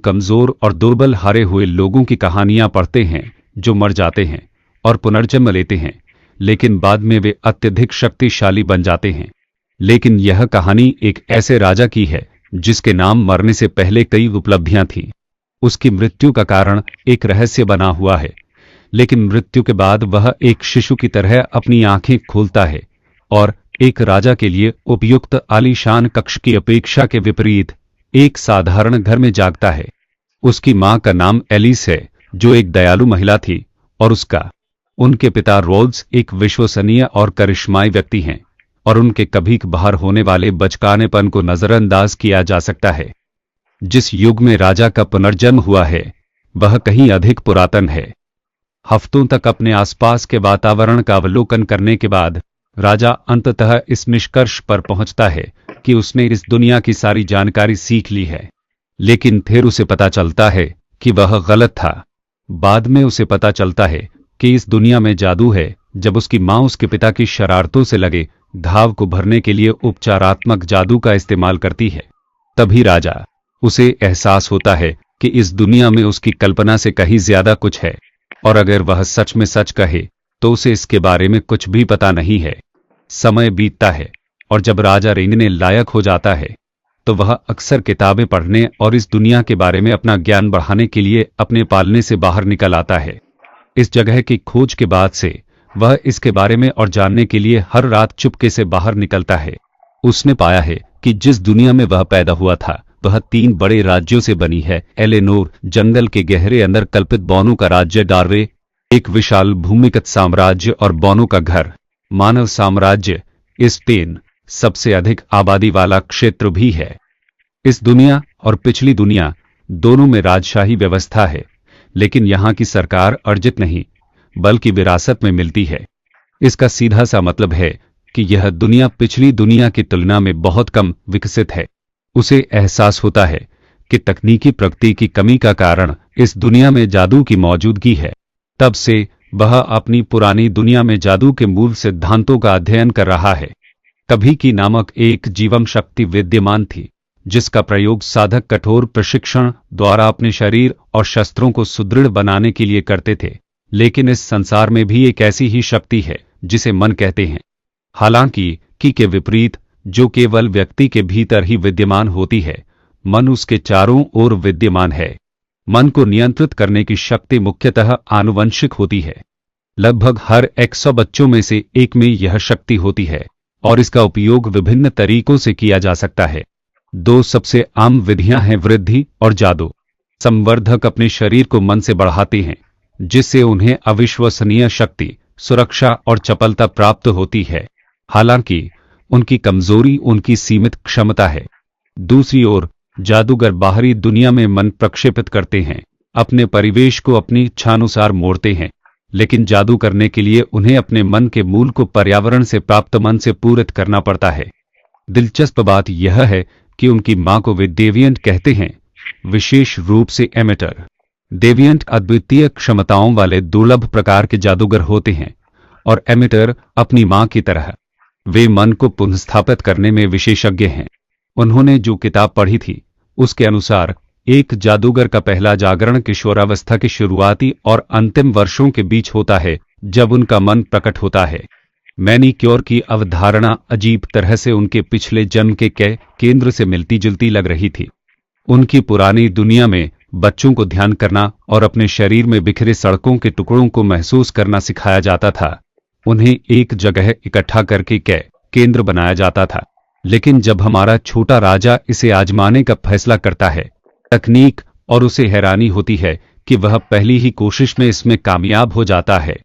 कमजोर और दुर्बल हारे हुए लोगों की कहानियां पढ़ते हैं जो मर जाते हैं और पुनर्जन्म लेते हैं, लेकिन बाद में वे अत्यधिक शक्तिशाली बन जाते हैं। लेकिन यह कहानी एक ऐसे राजा की है जिसके नाम मरने से पहले कई उपलब्धियां थीं। उसकी मृत्यु का कारण एक रहस्य बना हुआ है, लेकिन मृत्यु के बाद वह एक शिशु की तरह अपनी आंखें खोलता है और एक राजा के लिए उपयुक्त आलीशान कक्ष की अपेक्षा के विपरीत एक साधारण घर में जागता है। उसकी मां का नाम एलिस है, जो एक दयालु महिला थी, और उनके पिता रोल्स एक विश्वसनीय और करिश्माई व्यक्ति हैं, और उनके कभी बाहर होने वाले बचकानेपन को नजरअंदाज किया जा सकता है। जिस युग में राजा का पुनर्जन्म हुआ है वह कहीं अधिक पुरातन है। हफ्तों तक अपने आसपास के वातावरण का अवलोकन करने के बाद राजा अंततः इस निष्कर्ष पर पहुंचता है कि उसने इस दुनिया की सारी जानकारी सीख ली है, लेकिन फिर उसे पता चलता है कि वह गलत था। बाद में उसे पता चलता है कि इस दुनिया में जादू है जब उसकी मां उसके पिता की शरारतों से लगे घाव को भरने के लिए उपचारात्मक जादू का इस्तेमाल करती है। तभी राजा उसे एहसास होता है कि इस दुनिया में उसकी कल्पना से कहीं ज्यादा कुछ है, और अगर वह सच में सच कहे तो उसे इसके बारे में कुछ भी पता नहीं है। समय बीतता है और जब राजा रेंगने लायक हो जाता है तो वह अक्सर किताबें पढ़ने और इस दुनिया के बारे में अपना ज्ञान बढ़ाने के लिए अपने पालने से बाहर निकल आता है। इस जगह की खोज के बाद से वह इसके बारे में और जानने के लिए हर रात चुपके से बाहर निकलता है। उसने पाया है कि जिस दुनिया में वह पैदा हुआ था वह 3 बड़े राज्यों से बनी है। एलेनोर, जंगल के गहरे अंदर कल्पित बौनों का राज्य डार्वे, एक विशाल भूमिगत साम्राज्य, और बौनों का घर मानव साम्राज्य, स्पेन, सबसे अधिक आबादी वाला क्षेत्र भी है। इस दुनिया और पिछली दुनिया दोनों में राजशाही व्यवस्था है, लेकिन यहाँ की सरकार अर्जित नहीं बल्कि विरासत में मिलती है। इसका सीधा सा मतलब है कि यह दुनिया पिछली दुनिया की तुलना में बहुत कम विकसित है। उसे एहसास होता है कि तकनीकी प्रगति की कमी का कारण इस दुनिया में जादू की मौजूदगी है। तब से वह अपनी पुरानी दुनिया में जादू के मूल सिद्धांतों का अध्ययन कर रहा है। कभी की नामक एक जीवन शक्ति विद्यमान थी जिसका प्रयोग साधक कठोर प्रशिक्षण द्वारा अपने शरीर और शस्त्रों को सुदृढ़ बनाने के लिए करते थे। लेकिन इस संसार में भी एक ऐसी ही शक्ति है जिसे मन कहते हैं। हालांकि की के विपरीत, जो केवल व्यक्ति के भीतर ही विद्यमान होती है, मन उसके चारों ओर विद्यमान है। मन को नियंत्रित करने की शक्ति मुख्यतः आनुवंशिक होती है। लगभग हर 100 बच्चों में से एक में यह शक्ति होती है और इसका उपयोग विभिन्न तरीकों से किया जा सकता है। 2 सबसे आम विधियां हैं वृद्धि और जादू। संवर्धक अपने शरीर को मन से बढ़ाते हैं जिससे उन्हें अविश्वसनीय शक्ति, सुरक्षा और चपलता प्राप्त होती है। हालांकि उनकी कमजोरी उनकी सीमित क्षमता है। दूसरी ओर जादूगर बाहरी दुनिया में मन प्रक्षेपित करते हैं, अपने परिवेश को अपनी इच्छानुसार मोड़ते हैं, लेकिन जादू करने के लिए उन्हें अपने मन के मूल को पर्यावरण से प्राप्त मन से पूरित करना पड़ता है। दिलचस्प बात यह है कि उनकी मां को वे डेविएंट कहते हैं, विशेष रूप से एमेटर। डेविएंट अद्वितीय क्षमताओं वाले दुर्लभ प्रकार के जादूगर होते हैं और एमेटर अपनी मां की तरह वे मन को पुनर्स्थापित करने में विशेषज्ञ हैं। उन्होंने जो किताब पढ़ी थी उसके अनुसार एक जादूगर का पहला जागरण किशोरावस्था के शुरुआती और अंतिम वर्षों के बीच होता है जब उनका मन प्रकट होता है। मैनीक्योर की अवधारणा अजीब तरह से उनके पिछले जन्म के केंद्र से मिलती जुलती लग रही थी। उनकी पुरानी दुनिया में बच्चों को ध्यान करना और अपने शरीर में बिखरे सड़कों के टुकड़ों को महसूस करना सिखाया जाता था। उन्हें एक जगह इकट्ठा करके केंद्र बनाया जाता था। लेकिन जब हमारा छोटा राजा इसे आजमाने का फैसला करता है तकनीक, और उसे हैरानी होती है कि वह पहली ही कोशिश में इसमें कामयाब हो जाता है।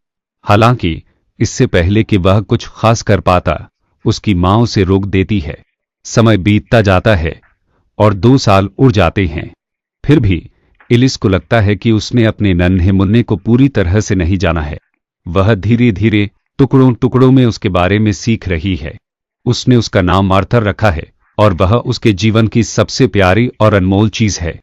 हालांकि इससे पहले कि वह कुछ खास कर पाता, उसकी मां उसे रोक देती है। समय बीतता जाता है और 2 साल उड़ जाते हैं। फिर भी एलिस को लगता है कि उसने अपने नन्हे मुन्ने को पूरी तरह से नहीं जाना है। वह धीरे धीरे टुकड़ों टुकड़ों में उसके बारे में सीख रही है। उसने उसका नाम आर्थर रखा है और वह उसके जीवन की सबसे प्यारी और अनमोल चीज है।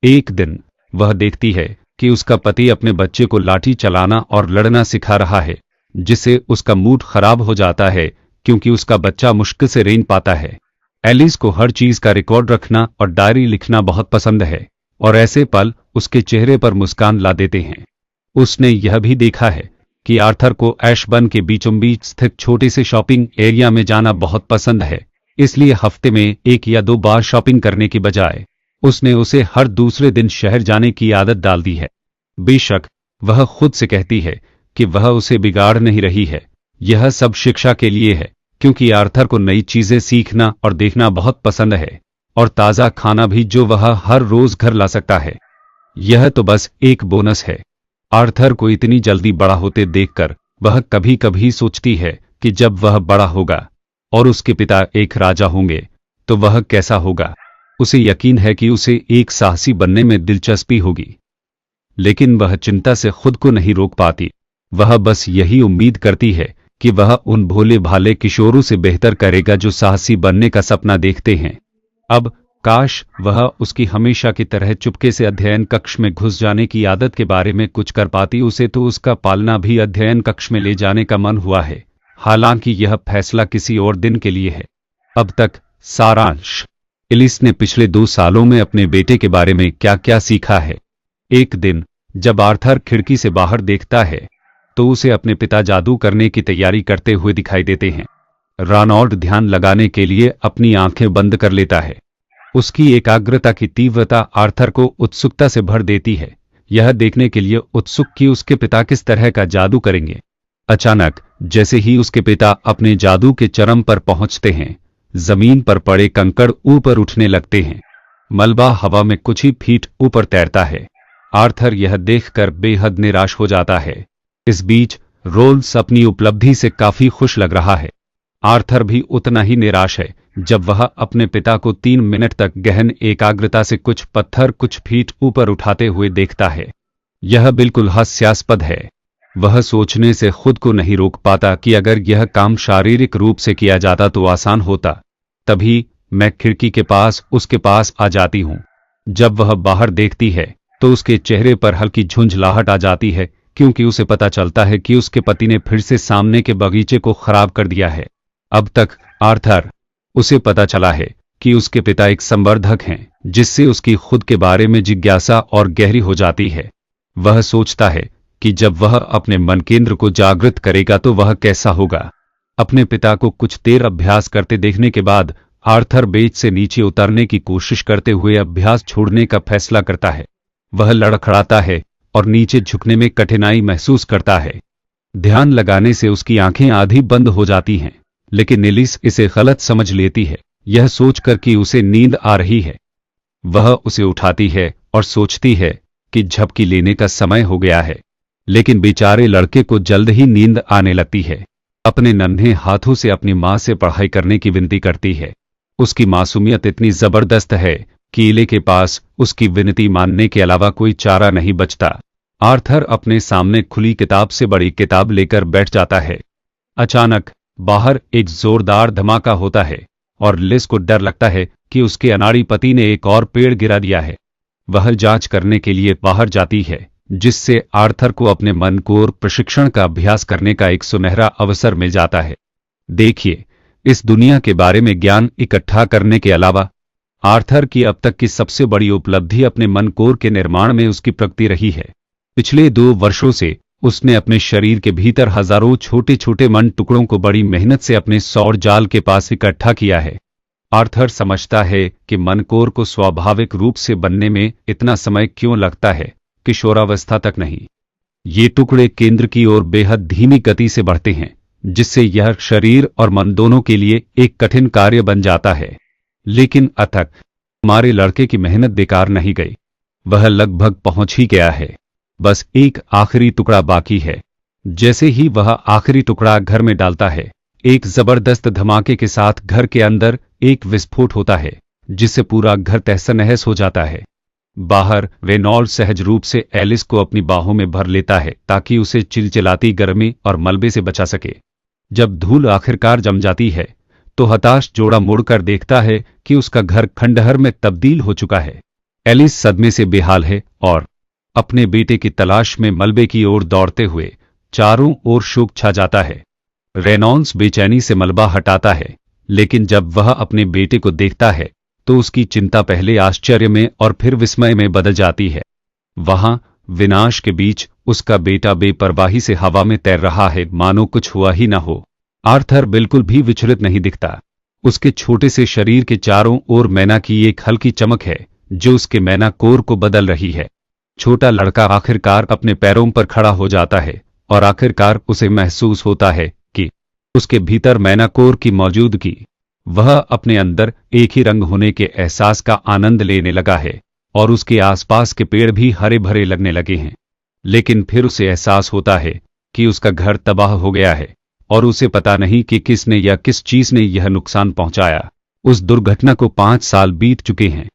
एक दिन वह देखती है कि उसका पति अपने बच्चे को लाठी चलाना और लड़ना सिखा रहा है, जिससे उसका मूड खराब हो जाता है क्योंकि उसका बच्चा मुश्किल से रेंग पाता है। एलिस को हर चीज का रिकॉर्ड रखना और डायरी लिखना बहुत पसंद है, और ऐसे पल उसके चेहरे पर मुस्कान ला देते हैं। उसने यह भी देखा है कि आर्थर को एशबर्न के बीचों बीच स्थित छोटे से शॉपिंग एरिया में जाना बहुत पसंद है, इसलिए हफ्ते में 1 या 2 बार शॉपिंग करने की बजाय उसने उसे हर दूसरे दिन शहर जाने की आदत डाल दी है। बेशक वह खुद से कहती है कि वह उसे बिगाड़ नहीं रही है, यह सब शिक्षा के लिए है, क्योंकि आर्थर को नई चीजें सीखना और देखना बहुत पसंद है, और ताज़ा खाना भी जो वह हर रोज घर ला सकता है। यह तो बस एक बोनस है। आर्थर को इतनी जल्दी बड़ा होते देखकर वह कभी कभी सोचती है कि जब वह बड़ा होगा और उसके पिता एक राजा होंगे तो वह कैसा होगा। उसे यकीन है कि उसे एक साहसी बनने में दिलचस्पी होगी, लेकिन वह चिंता से खुद को नहीं रोक पाती। वह बस यही उम्मीद करती है कि वह उन भोले भाले किशोरों से बेहतर करेगा जो साहसी बनने का सपना देखते हैं। अब काश वह उसकी हमेशा की तरह चुपके से अध्ययन कक्ष में घुस जाने की आदत के बारे में कुछ कर पाती। उसे तो उसका पालना भी अध्ययन कक्ष में ले जाने का मन हुआ है, हालांकि यह फैसला किसी और दिन के लिए है। अब तक सारांश। एलिस ने पिछले 2 सालों में अपने बेटे के बारे में क्या क्या सीखा है। एक दिन जब आर्थर खिड़की से बाहर देखता है तो उसे अपने पिता जादू करने की तैयारी करते हुए दिखाई देते हैं। रॉनाल्ड ध्यान लगाने के लिए अपनी आंखें बंद कर लेता है। उसकी एकाग्रता की तीव्रता आर्थर को उत्सुकता से भर देती है, यह देखने के लिए उत्सुक कि उसके पिता किस तरह का जादू करेंगे। अचानक जैसे ही उसके पिता अपने जादू के चरम पर पहुंचते हैं, जमीन पर पड़े कंकड़ ऊपर उठने लगते हैं। मलबा हवा में कुछ ही फीट ऊपर तैरता है। आर्थर यह देखकर बेहद निराश हो जाता है। इस बीच रोल्स अपनी उपलब्धि से काफी खुश लग रहा है। आर्थर भी उतना ही निराश है जब वह अपने पिता को 3 मिनट तक गहन एकाग्रता से कुछ पत्थर कुछ फीट ऊपर उठाते हुए देखता है। यह बिल्कुल हास्यास्पद है। वह सोचने से खुद को नहीं रोक पाता कि अगर यह काम शारीरिक रूप से किया जाता तो आसान होता। तभी मैं खिड़की के पास उसके पास आ जाती हूँ। जब वह बाहर देखती है तो उसके चेहरे पर हल्की झुंझलाहट आ जाती है, क्योंकि उसे पता चलता है कि उसके पति ने फिर से सामने के बगीचे को खराब कर दिया है। अब तक आर्थर उसे पता चला है कि उसके पिता एक संवर्धक हैं, जिससे उसकी खुद के बारे में जिज्ञासा और गहरी हो जाती है। वह सोचता है कि जब वह अपने मन केंद्र को जागृत करेगा तो वह कैसा होगा। अपने पिता को कुछ देर अभ्यास करते देखने के बाद आर्थर बेंच से नीचे उतरने की कोशिश करते हुए अभ्यास छोड़ने का फैसला करता है। वह लड़खड़ाता है और नीचे झुकने में कठिनाई महसूस करता है। ध्यान लगाने से उसकी आंखें आधी बंद हो जाती हैं, लेकिन एलिस इसे गलत समझ लेती है, यह सोचकर कि उसे नींद आ रही है। वह उसे उठाती है और सोचती है कि झपकी लेने का समय हो गया है, लेकिन बेचारे लड़के को जल्द ही नींद आने लगती है। अपने नन्हे हाथों से अपनी मां से पढ़ाई करने की विनती करती है। उसकी मासूमियत इतनी जबरदस्त है कि एले के पास उसकी विनती मानने के अलावा कोई चारा नहीं बचता। आर्थर अपने सामने खुली किताब से बड़ी किताब लेकर बैठ जाता है। अचानक बाहर एक जोरदार धमाका होता है और लिस को डर लगता है कि उसके अनाड़ी पति ने एक और पेड़ गिरा दिया है। वह जांच करने के लिए बाहर जाती है, जिससे आर्थर को अपने मन को और प्रशिक्षण का अभ्यास करने का एक सुनहरा अवसर मिल जाता है। देखिए, इस दुनिया के बारे में ज्ञान इकट्ठा करने के अलावा आर्थर की अब तक की सबसे बड़ी उपलब्धि अपने मन कोर के निर्माण में उसकी प्रगति रही है। पिछले 2 वर्षों से उसने अपने शरीर के भीतर हजारों छोटे छोटे मन टुकड़ों को बड़ी मेहनत से अपने सौर जाल के पास इकट्ठा किया है। आर्थर समझता है कि मन कोर को स्वाभाविक रूप से बनने में इतना समय क्यों लगता है, किशोरावस्था तक नहीं। ये टुकड़े केंद्र की ओर बेहद धीमी गति से बढ़ते हैं, जिससे यह शरीर और मन दोनों के लिए एक कठिन कार्य बन जाता है। लेकिन अब तक हमारे लड़के की मेहनत बेकार नहीं गई। वह लगभग पहुंच ही गया है, बस एक आखिरी टुकड़ा बाकी है। जैसे ही वह आखिरी टुकड़ा घर में डालता है, एक जबरदस्त धमाके के साथ घर के अंदर एक विस्फोट होता है, जिससे पूरा घर तहस नहस हो जाता है। बाहर रेनॉल्ड सहज रूप से एलिस को अपनी बाहों में भर लेता है ताकि उसे चिलचिलाती गर्मी और मलबे से बचा सके। जब धूल आखिरकार जम जाती है तो हताश जोड़ा मुड़कर देखता है कि उसका घर खंडहर में तब्दील हो चुका है। एलिस सदमे से बेहाल है और अपने बेटे की तलाश में मलबे की ओर दौड़ते हुए चारों ओर शोक छा जाता है। रेनॉल्ड्स बेचैनी से मलबा हटाता है, लेकिन जब वह अपने बेटे को देखता है तो उसकी चिंता पहले आश्चर्य में और फिर विस्मय में बदल जाती है। वहां विनाश के बीच उसका बेटा बेपरवाही से हवा में तैर रहा है, मानो कुछ हुआ ही न हो। आर्थर बिल्कुल भी विचलित नहीं दिखता। उसके छोटे से शरीर के चारों ओर मैना की एक हल्की चमक है जो उसके मैना कोर को बदल रही है। छोटा लड़का आखिरकार अपने पैरों पर खड़ा हो जाता है और आखिरकार उसे महसूस होता है कि उसके भीतर मैना कोर की मौजूदगी, वह अपने अंदर एक ही रंग होने के एहसास का आनंद लेने लगा है और उसके आसपास के पेड़ भी हरे भरे लगने लगे हैं। लेकिन फिर उसे एहसास होता है कि उसका घर तबाह हो गया है और उसे पता नहीं कि किसने या किस चीज ने यह नुकसान पहुंचाया। उस दुर्घटना को 5 साल बीत चुके हैं।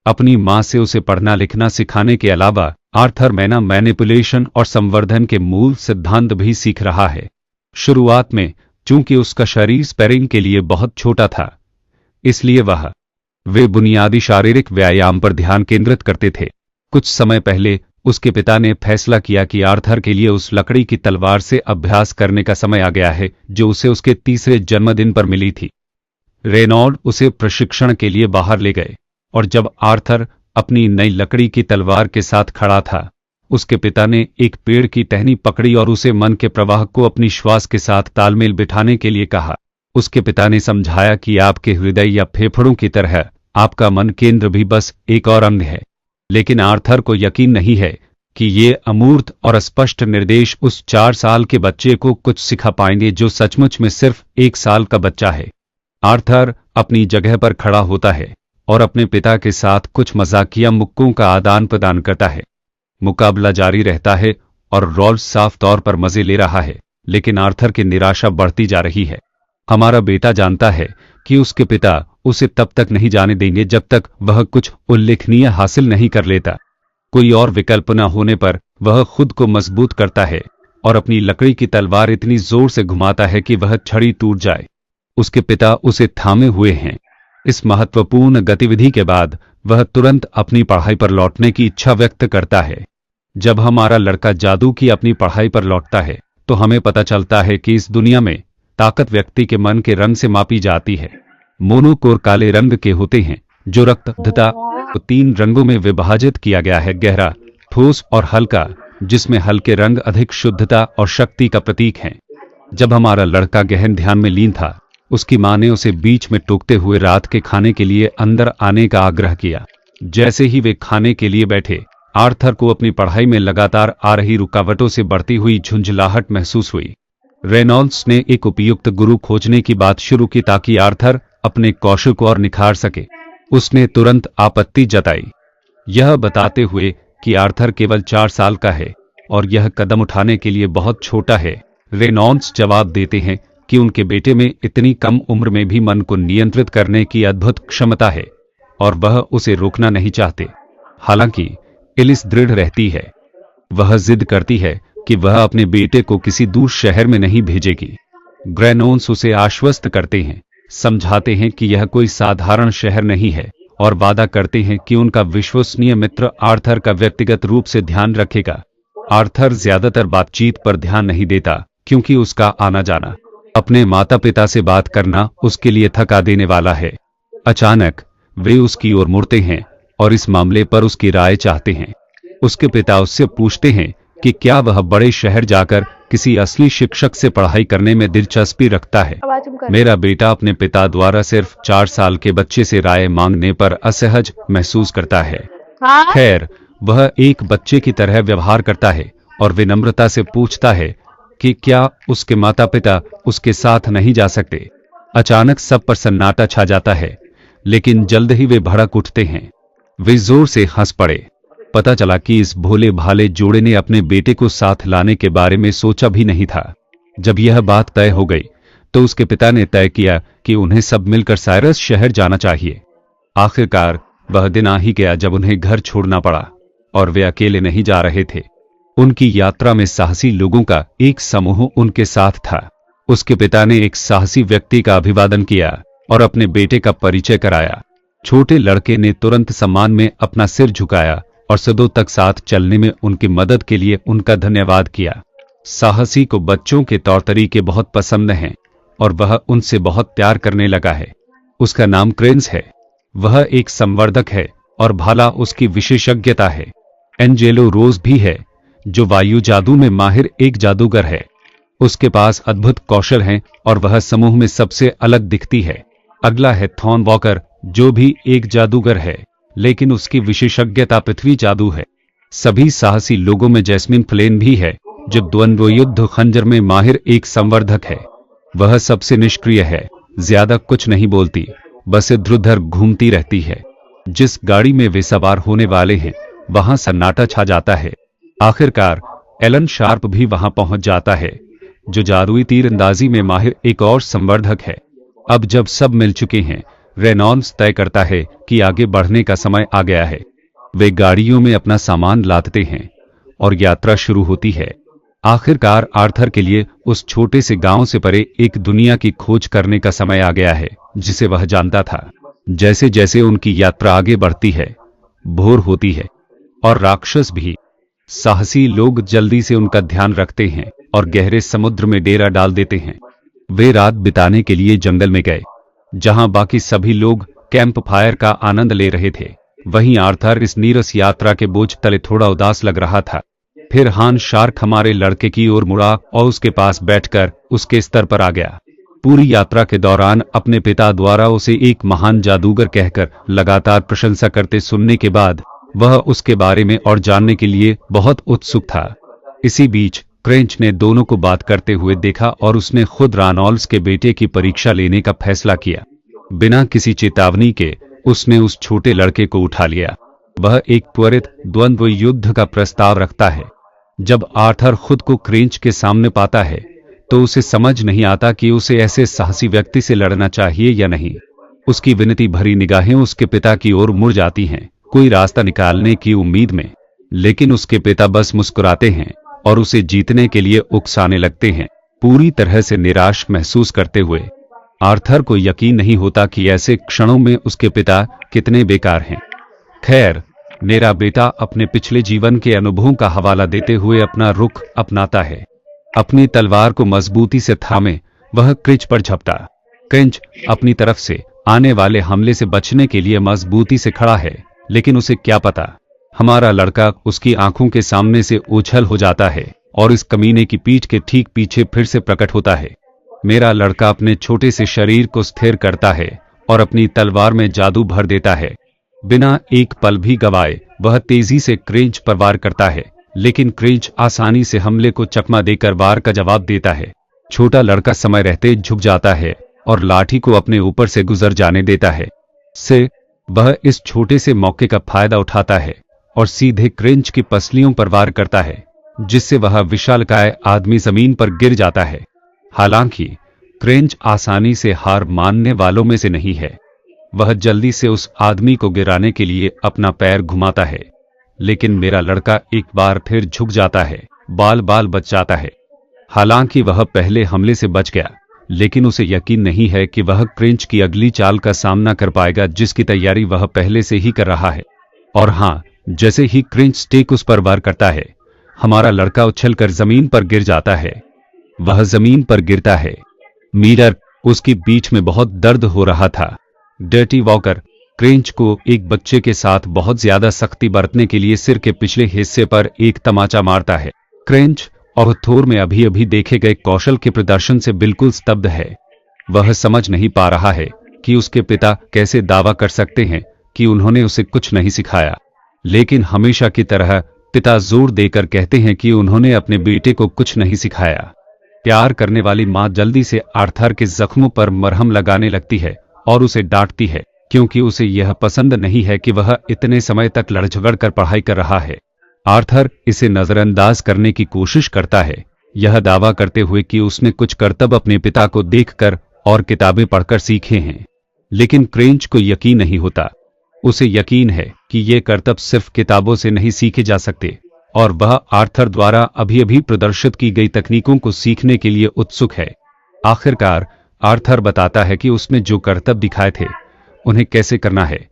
अपनी मां से उसे पढ़ना लिखना सिखाने के अलावा आर्थर मैना मैनिपुलेशन और संवर्धन के मूल सिद्धांत भी सीख रहा है। शुरुआत में चूंकि उसका शरीर स्पैरिंग के लिए बहुत छोटा था, इसलिए वे बुनियादी शारीरिक व्यायाम पर ध्यान केंद्रित करते थे। कुछ समय पहले उसके पिता ने फैसला किया कि आर्थर के लिए उस लकड़ी की तलवार से अभ्यास करने का समय आ गया है जो उसे उसके तीसरे जन्मदिन पर मिली थी। रेनॉल्ड उसे प्रशिक्षण के लिए बाहर ले गए और जब आर्थर अपनी नई लकड़ी की तलवार के साथ खड़ा था, उसके पिता ने एक पेड़ की टहनी पकड़ी और उसे मन के प्रवाह को अपनी श्वास के साथ तालमेल बिठाने के लिए कहा। उसके पिता ने समझाया कि आपके हृदय या फेफड़ों की तरह आपका मन केंद्र भी बस एक और अंग है। लेकिन आर्थर को यकीन नहीं है कि ये अमूर्त और स्पष्ट निर्देश उस 4 साल के बच्चे को कुछ सिखा पाएंगे जो सचमुच में सिर्फ 1 साल का बच्चा है। आर्थर अपनी जगह पर खड़ा होता है और अपने पिता के साथ कुछ मजाकिया मुक्कों का आदान प्रदान करता है। मुकाबला जारी रहता है और रॉल्फ साफ तौर पर मजे ले रहा है, लेकिन आर्थर की निराशा बढ़ती जा रही है। हमारा बेटा जानता है कि उसके पिता उसे तब तक नहीं जाने देंगे जब तक वह कुछ उल्लेखनीय हासिल नहीं कर लेता। कोई और विकल्प न होने पर वह खुद को मजबूत करता है और अपनी लकड़ी की तलवार इतनी जोर से घुमाता है कि वह छड़ी टूट जाए। उसके पिता उसे थामे हुए हैं। इस महत्वपूर्ण गतिविधि के बाद वह तुरंत अपनी पढ़ाई पर लौटने की इच्छा व्यक्त करता है। जब हमारा लड़का जादू की अपनी पढ़ाई पर लौटता है तो हमें पता चलता है कि इस दुनिया में ताकत व्यक्ति के मन के रंग से मापी जाती है। मोनोकोर काले रंग के होते हैं जो रक्तता को 3 रंगों में विभाजित किया गया है, गहरा, ठोस और हल्का, जिसमें हल्के रंग अधिक शुद्धता और शक्ति का प्रतीक हैं। जब हमारा लड़का गहन ध्यान में लीन था, उसकी मां ने उसे बीच में टोकते हुए रात के खाने के लिए अंदर आने का आग्रह किया। जैसे ही वे खाने के लिए बैठे, आर्थर को अपनी पढ़ाई में लगातार आ रही रुकावटों से बढ़ती हुई झुंझलाहट महसूस हुई। रेनॉल्ड्स ने एक उपयुक्त गुरु खोजने की बात शुरू की ताकि आर्थर अपने कौशल को और निखार सके। उसने तुरंत आपत्ति जताई, यह बताते हुए कि आर्थर केवल 4 साल का है और यह कदम उठाने के लिए बहुत छोटा है। रेनॉल्ड्स जवाब देते हैं कि उनके बेटे में इतनी कम उम्र में भी मन को नियंत्रित करने की अद्भुत क्षमता है और वह उसे रोकना नहीं चाहते। हालांकि एलिस दृढ़ रहती है। वह जिद करती है कि वह अपने बेटे को किसी दूर शहर में नहीं भेजेगी। ग्रेनोन्स उसे आश्वस्त करते हैं, समझाते हैं कि यह कोई साधारण शहर नहीं है और वादा करते हैं कि उनका विश्वसनीय मित्र आर्थर का व्यक्तिगत रूप से ध्यान रखेगा। आर्थर ज्यादातर बातचीत पर ध्यान नहीं देता क्योंकि उसका आना जाना, अपने माता पिता से बात करना उसके लिए थका देने वाला है। अचानक वे उसकी ओर मुड़ते हैं और इस मामले पर उसकी राय चाहते हैं। उसके पिता उससे पूछते हैं कि क्या वह बड़े शहर जाकर किसी असली शिक्षक से पढ़ाई करने में दिलचस्पी रखता है। मेरा बेटा अपने पिता द्वारा सिर्फ 4 साल के बच्चे से राय मांगने पर असहज महसूस करता है। खैर, वह एक बच्चे की तरह व्यवहार करता है और विनम्रता से पूछता है कि क्या उसके माता पिता उसके साथ नहीं जा सकते। अचानक सब पर सन्नाटा छा जाता है, लेकिन जल्द ही वे भड़क उठते हैं। वे जोर से हंस पड़े। पता चला कि इस भोले भाले जोड़े ने अपने बेटे को साथ लाने के बारे में सोचा भी नहीं था। जब यह बात तय हो गई तो उसके पिता ने तय किया कि उन्हें सब मिलकर साइरस शहर जाना चाहिए। आखिरकार वह दिन आ ही गया जब उन्हें घर छोड़ना पड़ा और वे अकेले नहीं जा रहे थे। उनकी यात्रा में साहसी लोगों का एक समूह उनके साथ था। उसके पिता ने एक साहसी व्यक्ति का अभिवादन किया और अपने बेटे का परिचय कराया। छोटे लड़के ने तुरंत सम्मान में अपना सिर झुकाया और सदों तक साथ चलने में उनकी मदद के लिए उनका धन्यवाद किया। साहसी को बच्चों के तौर तरीके बहुत पसंद हैं और वह उनसे बहुत प्यार करने लगा है। उसका नाम क्रेंस है। वह एक संवर्धक है और भाला उसकी विशेषज्ञता है। एंजेलो रोज भी है, जो वायु जादू में माहिर एक जादूगर है। उसके पास अद्भुत कौशल हैं और वह समूह में सबसे अलग दिखती है। अगला है थॉर्न वॉकर, जो भी एक जादूगर है, लेकिन उसकी विशेषज्ञता पृथ्वी जादू है। सभी साहसी लोगों में जैस्मिन फ्लेन भी है, जो द्वंद्व युद्ध खंजर में माहिर एक संवर्धक है। वह सबसे निष्क्रिय है, ज्यादा कुछ नहीं बोलती, बस इधर-उधर घूमती रहती है। जिस गाड़ी में वे सवार होने वाले हैं, वहां सन्नाटा छा जाता है। आखिरकार एलन शार्प भी वहां पहुंच जाता है, जो जादुई तीरंदाजी में माहिर एक और संवर्धक है। अब जब सब मिल चुके हैं, रेनॉल्ड्स तय करता है कि आगे बढ़ने का समय आ गया है। वे गाड़ियों में अपना सामान लादते हैं और यात्रा शुरू होती है। आखिरकार आर्थर के लिए उस छोटे से गांव से परे एक दुनिया की खोज करने का समय आ गया है, जिसे वह जानता था। जैसे जैसे उनकी यात्रा आगे बढ़ती है, भोर होती है और राक्षस भी। साहसी लोग जल्दी से उनका ध्यान रखते हैं और गहरे समुद्र में डेरा डाल देते हैं। वे रात बिताने के लिए जंगल में गए, जहां बाकी सभी लोग कैंप फायर का आनंद ले रहे थे। वहीं आर्थर इस नीरस यात्रा के बोझ तले थोड़ा उदास लग रहा था। फिर हान शार्क हमारे लड़के की ओर मुड़ा और उसके पास बैठकर उसके स्तर पर आ गया। पूरी यात्रा के दौरान अपने पिता द्वारा उसे एक महान जादूगर कहकर लगातार प्रशंसा करते सुनने के बाद वह उसके बारे में और जानने के लिए बहुत उत्सुक था। इसी बीच क्रेंच ने दोनों को बात करते हुए देखा और उसने खुद रेनॉल्ड्स के बेटे की परीक्षा लेने का फैसला किया। बिना किसी चेतावनी के उसने उस छोटे लड़के को उठा लिया। वह एक त्वरित द्वंद्व युद्ध का प्रस्ताव रखता है। जब आर्थर खुद को क्रेंच के सामने पाता है, तो उसे समझ नहीं आता कि उसे ऐसे साहसी व्यक्ति से लड़ना चाहिए या नहीं। उसकी विनती भरी निगाहें उसके पिता की ओर मुड़ जाती हैं, कोई रास्ता निकालने की उम्मीद में, लेकिन उसके पिता बस मुस्कुराते हैं और उसे जीतने के लिए उकसाने लगते हैं, पूरी तरह से निराश महसूस करते हुए। आर्थर को यकीन नहीं होता कि ऐसे क्षणों में उसके पिता कितने बेकार हैं। खैर, मेरा बेटा अपने पिछले जीवन के अनुभवों का हवाला देते हुए अपना रुख अपनाता है। अपनी तलवार को मजबूती से थामे वह क्रेंच पर झपटा। क्रेंच अपनी तरफ से आने वाले हमले से बचने के लिए मजबूती से खड़ा है, लेकिन उसे क्या पता, हमारा लड़का उसकी आंखों के सामने से उछल हो जाता है और इस कमीने की पीठ के ठीक पीछे फिर से प्रकट होता है। मेरा लड़का अपने छोटे से शरीर को स्थिर करता है और अपनी तलवार में जादू भर देता है। बिना एक पल भी गवाए वह तेजी से क्रेंच पर वार करता है, लेकिन क्रेंच आसानी से हमले को चकमा देकर वार का जवाब देता है। छोटा लड़का समय रहते झुक जाता है और लाठी को अपने ऊपर से गुजर जाने देता है। वह इस छोटे से मौके का फायदा उठाता है और सीधे क्रेंच की पसलियों पर वार करता है, जिससे वह विशालकाय आदमी जमीन पर गिर जाता है। हालांकि क्रेंच आसानी से हार मानने वालों में से नहीं है। वह जल्दी से उस आदमी को गिराने के लिए अपना पैर घुमाता है, लेकिन मेरा लड़का एक बार फिर झुक जाता है, बाल बाल बच जाता है। हालांकि वह पहले हमले से बच गया, लेकिन उसे यकीन नहीं है कि वह क्रेंच की अगली चाल का सामना कर पाएगा, जिसकी तैयारी वह पहले से ही कर रहा है। और हाँ, जैसे ही क्रेंच स्टेक उस पर वार करता है, हमारा लड़का उछलकर जमीन पर गिर जाता है। वह जमीन पर गिरता है। मिरर उसकी पीठ में बहुत दर्द हो रहा था। डर्टी वॉकर क्रेंच को एक बच्चे के साथ बहुत ज्यादा सख्ती बरतने के लिए सिर के पिछले हिस्से पर एक तमाचा मारता है। क्रेंच और थोर में अभी अभी देखे गए कौशल के प्रदर्शन से बिल्कुल स्तब्ध है। वह समझ नहीं पा रहा है कि उसके पिता कैसे दावा कर सकते हैं कि उन्होंने उसे कुछ नहीं सिखाया, लेकिन हमेशा की तरह पिता जोर देकर कहते हैं कि उन्होंने अपने बेटे को कुछ नहीं सिखाया। प्यार करने वाली मां जल्दी से आर्थर के जख्मों पर मरहम लगाने लगती है और उसे डांटती है, क्योंकि उसे यह पसंद नहीं है कि वह इतने समय तक लड़ झगड़ कर पढ़ाई कर रहा है। आर्थर इसे नजरअंदाज करने की कोशिश करता है, यह दावा करते हुए कि उसने कुछ करतब अपने पिता को देखकर और किताबें पढ़कर सीखे हैं, लेकिन क्रेंच को यकीन नहीं होता। उसे यकीन है कि ये करतब सिर्फ किताबों से नहीं सीखे जा सकते, और वह आर्थर द्वारा अभी अभी प्रदर्शित की गई तकनीकों को सीखने के लिए उत्सुक है। आखिरकार आर्थर बताता है कि उसने जो करतब दिखाए थे उन्हें कैसे करना है,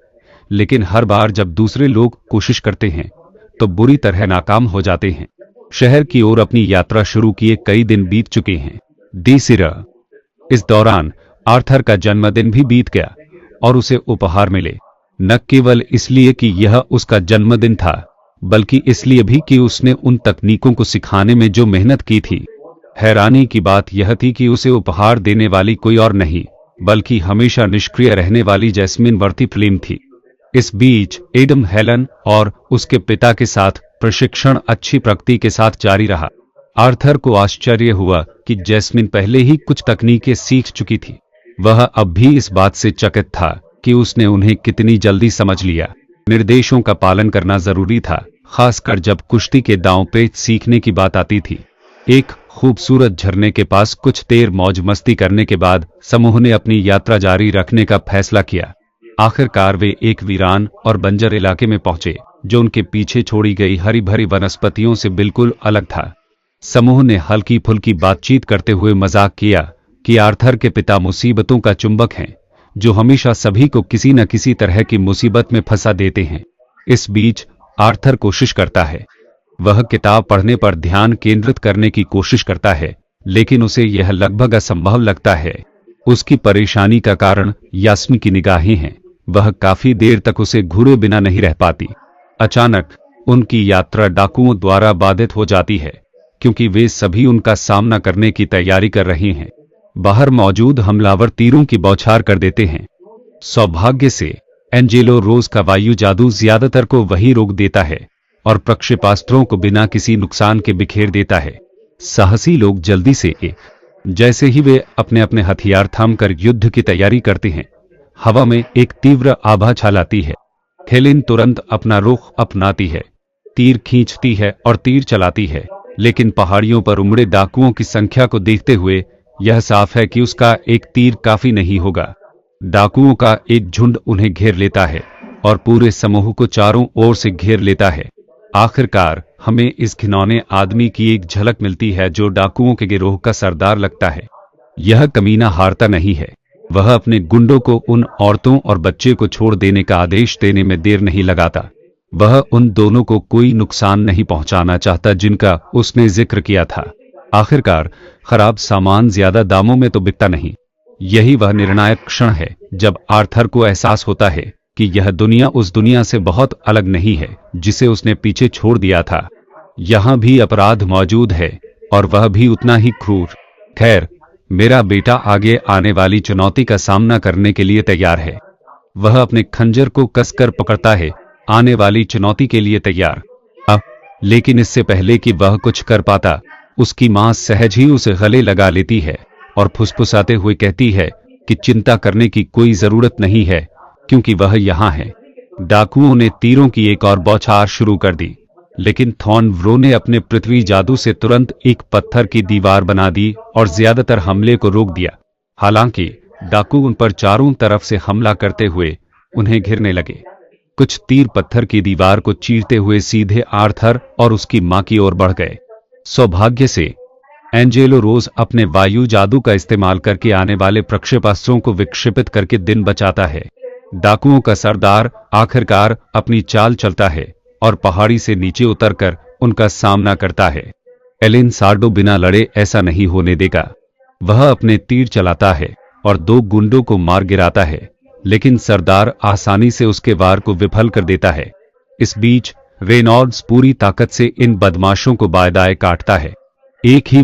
लेकिन हर बार जब दूसरे लोग कोशिश करते हैं तो बुरी तरह नाकाम हो जाते हैं। शहर की ओर अपनी यात्रा शुरू किए कई दिन बीत चुके हैं। इस दौरान आर्थर का जन्मदिन भी बीत गया और उसे उपहार मिले। न केवल इसलिए कि यह उसका जन्मदिन था, बल्कि इसलिए भी कि उसने उन तकनीकों को सिखाने में जो मेहनत की थी। हैरानी की बात यह थी कि उसे उपहार देने वाली कोई और नहीं, बल्कि हमेशा निष्क्रिय रहने वाली जैस्मिन वर्थीफिल्म थी। इस बीच एडम हेलन और उसके पिता के साथ प्रशिक्षण अच्छी प्रगति के साथ जारी रहा। आर्थर को आश्चर्य हुआ कि जैस्मिन पहले ही कुछ तकनीकें सीख चुकी थी। वह अब भी इस बात से चकित था कि उसने उन्हें कितनी जल्दी समझ लिया। निर्देशों का पालन करना जरूरी था, खासकर जब कुश्ती के दांव पेच सीखने की बात आती थी। एक खूबसूरत झरने के पास कुछ देर मौज मस्ती करने के बाद समूह ने अपनी यात्रा जारी रखने का फैसला किया। आखिरकार वे एक वीरान और बंजर इलाके में पहुंचे, जो उनके पीछे छोड़ी गई हरी भरी वनस्पतियों से बिल्कुल अलग था। समूह ने हल्की फुल्की बातचीत करते हुए मजाक किया कि आर्थर के पिता मुसीबतों का चुंबक हैं, जो हमेशा सभी को किसी न किसी तरह की मुसीबत में फंसा देते हैं। इस बीच आर्थर कोशिश करता है। वह किताब पढ़ने पर ध्यान केंद्रित करने की कोशिश करता है, लेकिन उसे यह लगभग असंभव लगता है। उसकी परेशानी का कारण यास्मी की निगाहें हैं। वह काफी देर तक उसे घूरे बिना नहीं रह पाती। अचानक उनकी यात्रा डाकुओं द्वारा बाधित हो जाती है, क्योंकि वे सभी उनका सामना करने की तैयारी कर रहे हैं। बाहर मौजूद हमलावर तीरों की बौछार कर देते हैं। सौभाग्य से एंजेलो रोज का वायु जादू ज्यादातर को वही रोक देता है और प्रक्षेपास्त्रों को बिना किसी नुकसान के बिखेर देता है। साहसी लोग जल्दी से जैसे ही वे अपने अपने हथियार थामकर युद्ध की तैयारी करते हैं, हवा में एक तीव्र आभा छालाती है। हेलेन तुरंत अपना रुख अपनाती है, तीर खींचती है और तीर चलाती है, लेकिन पहाड़ियों पर उमड़े डाकुओं की संख्या को देखते हुए यह साफ है कि उसका एक तीर काफी नहीं होगा। डाकुओं का एक झुंड उन्हें घेर लेता है और पूरे समूह को चारों ओर से घेर लेता है। आखिरकार हमें इस घिनौने आदमी की एक झलक मिलती है, जो डाकुओं के गिरोह का सरदार लगता है। यह कमीना हारता नहीं है। वह अपने गुंडों को उन औरतों और बच्चे को छोड़ देने का आदेश देने में देर नहीं लगाता। वह उन दोनों को कोई नुकसान नहीं पहुंचाना चाहता जिनका उसने जिक्र किया था। आखिरकार खराब सामान ज्यादा दामों में तो बिकता नहीं। यही वह निर्णायक क्षण है जब आर्थर को एहसास होता है कि यह दुनिया उस दुनिया से बहुत अलग नहीं है जिसे उसने पीछे छोड़ दिया था। यहां भी अपराध मौजूद है और वह भी उतना ही क्रूर। खैर, मेरा बेटा आगे आने वाली चुनौती का सामना करने के लिए तैयार है। वह अपने खंजर को कसकर पकड़ता है, आने वाली चुनौती के लिए तैयार। लेकिन इससे पहले कि वह कुछ कर पाता, उसकी मां सहज ही उसे गले लगा लेती है और फुसफुसाते हुए कहती है कि चिंता करने की कोई जरूरत नहीं है, क्योंकि वह यहां है। डाकुओं ने तीरों की एक और बौछार शुरू कर दी, लेकिन थॉर्नब्रो ने अपने पृथ्वी जादू से तुरंत एक पत्थर की दीवार बना दी और ज्यादातर हमले को रोक दिया। हालांकि डाकू उन पर चारों तरफ से हमला करते हुए उन्हें घिरने लगे। कुछ तीर पत्थर की दीवार को चीरते हुए सीधे आर्थर और उसकी मां की ओर बढ़ गए। सौभाग्य से एंजेलो रोज अपने वायु जादू का इस्तेमाल करके आने वाले प्रक्षेपास्त्रों को विक्षेपित करके दिन बचाता है। डाकुओं का सरदार आखिरकार अपनी चाल चलता है और पहाड़ी से नीचे उतरकर उनका सामना करता है। एलेन सार्डो बिना लड़े ऐसा नहीं होने देगा। वह अपने तीर चलाता है और दो गुंडों को मार गिराता है, लेकिन सरदार आसानी से उसके वार को विफल कर देता है। इस बीच रेनॉल्ड्स पूरी ताकत से इन बदमाशों को बायदाए काटता है। एक ही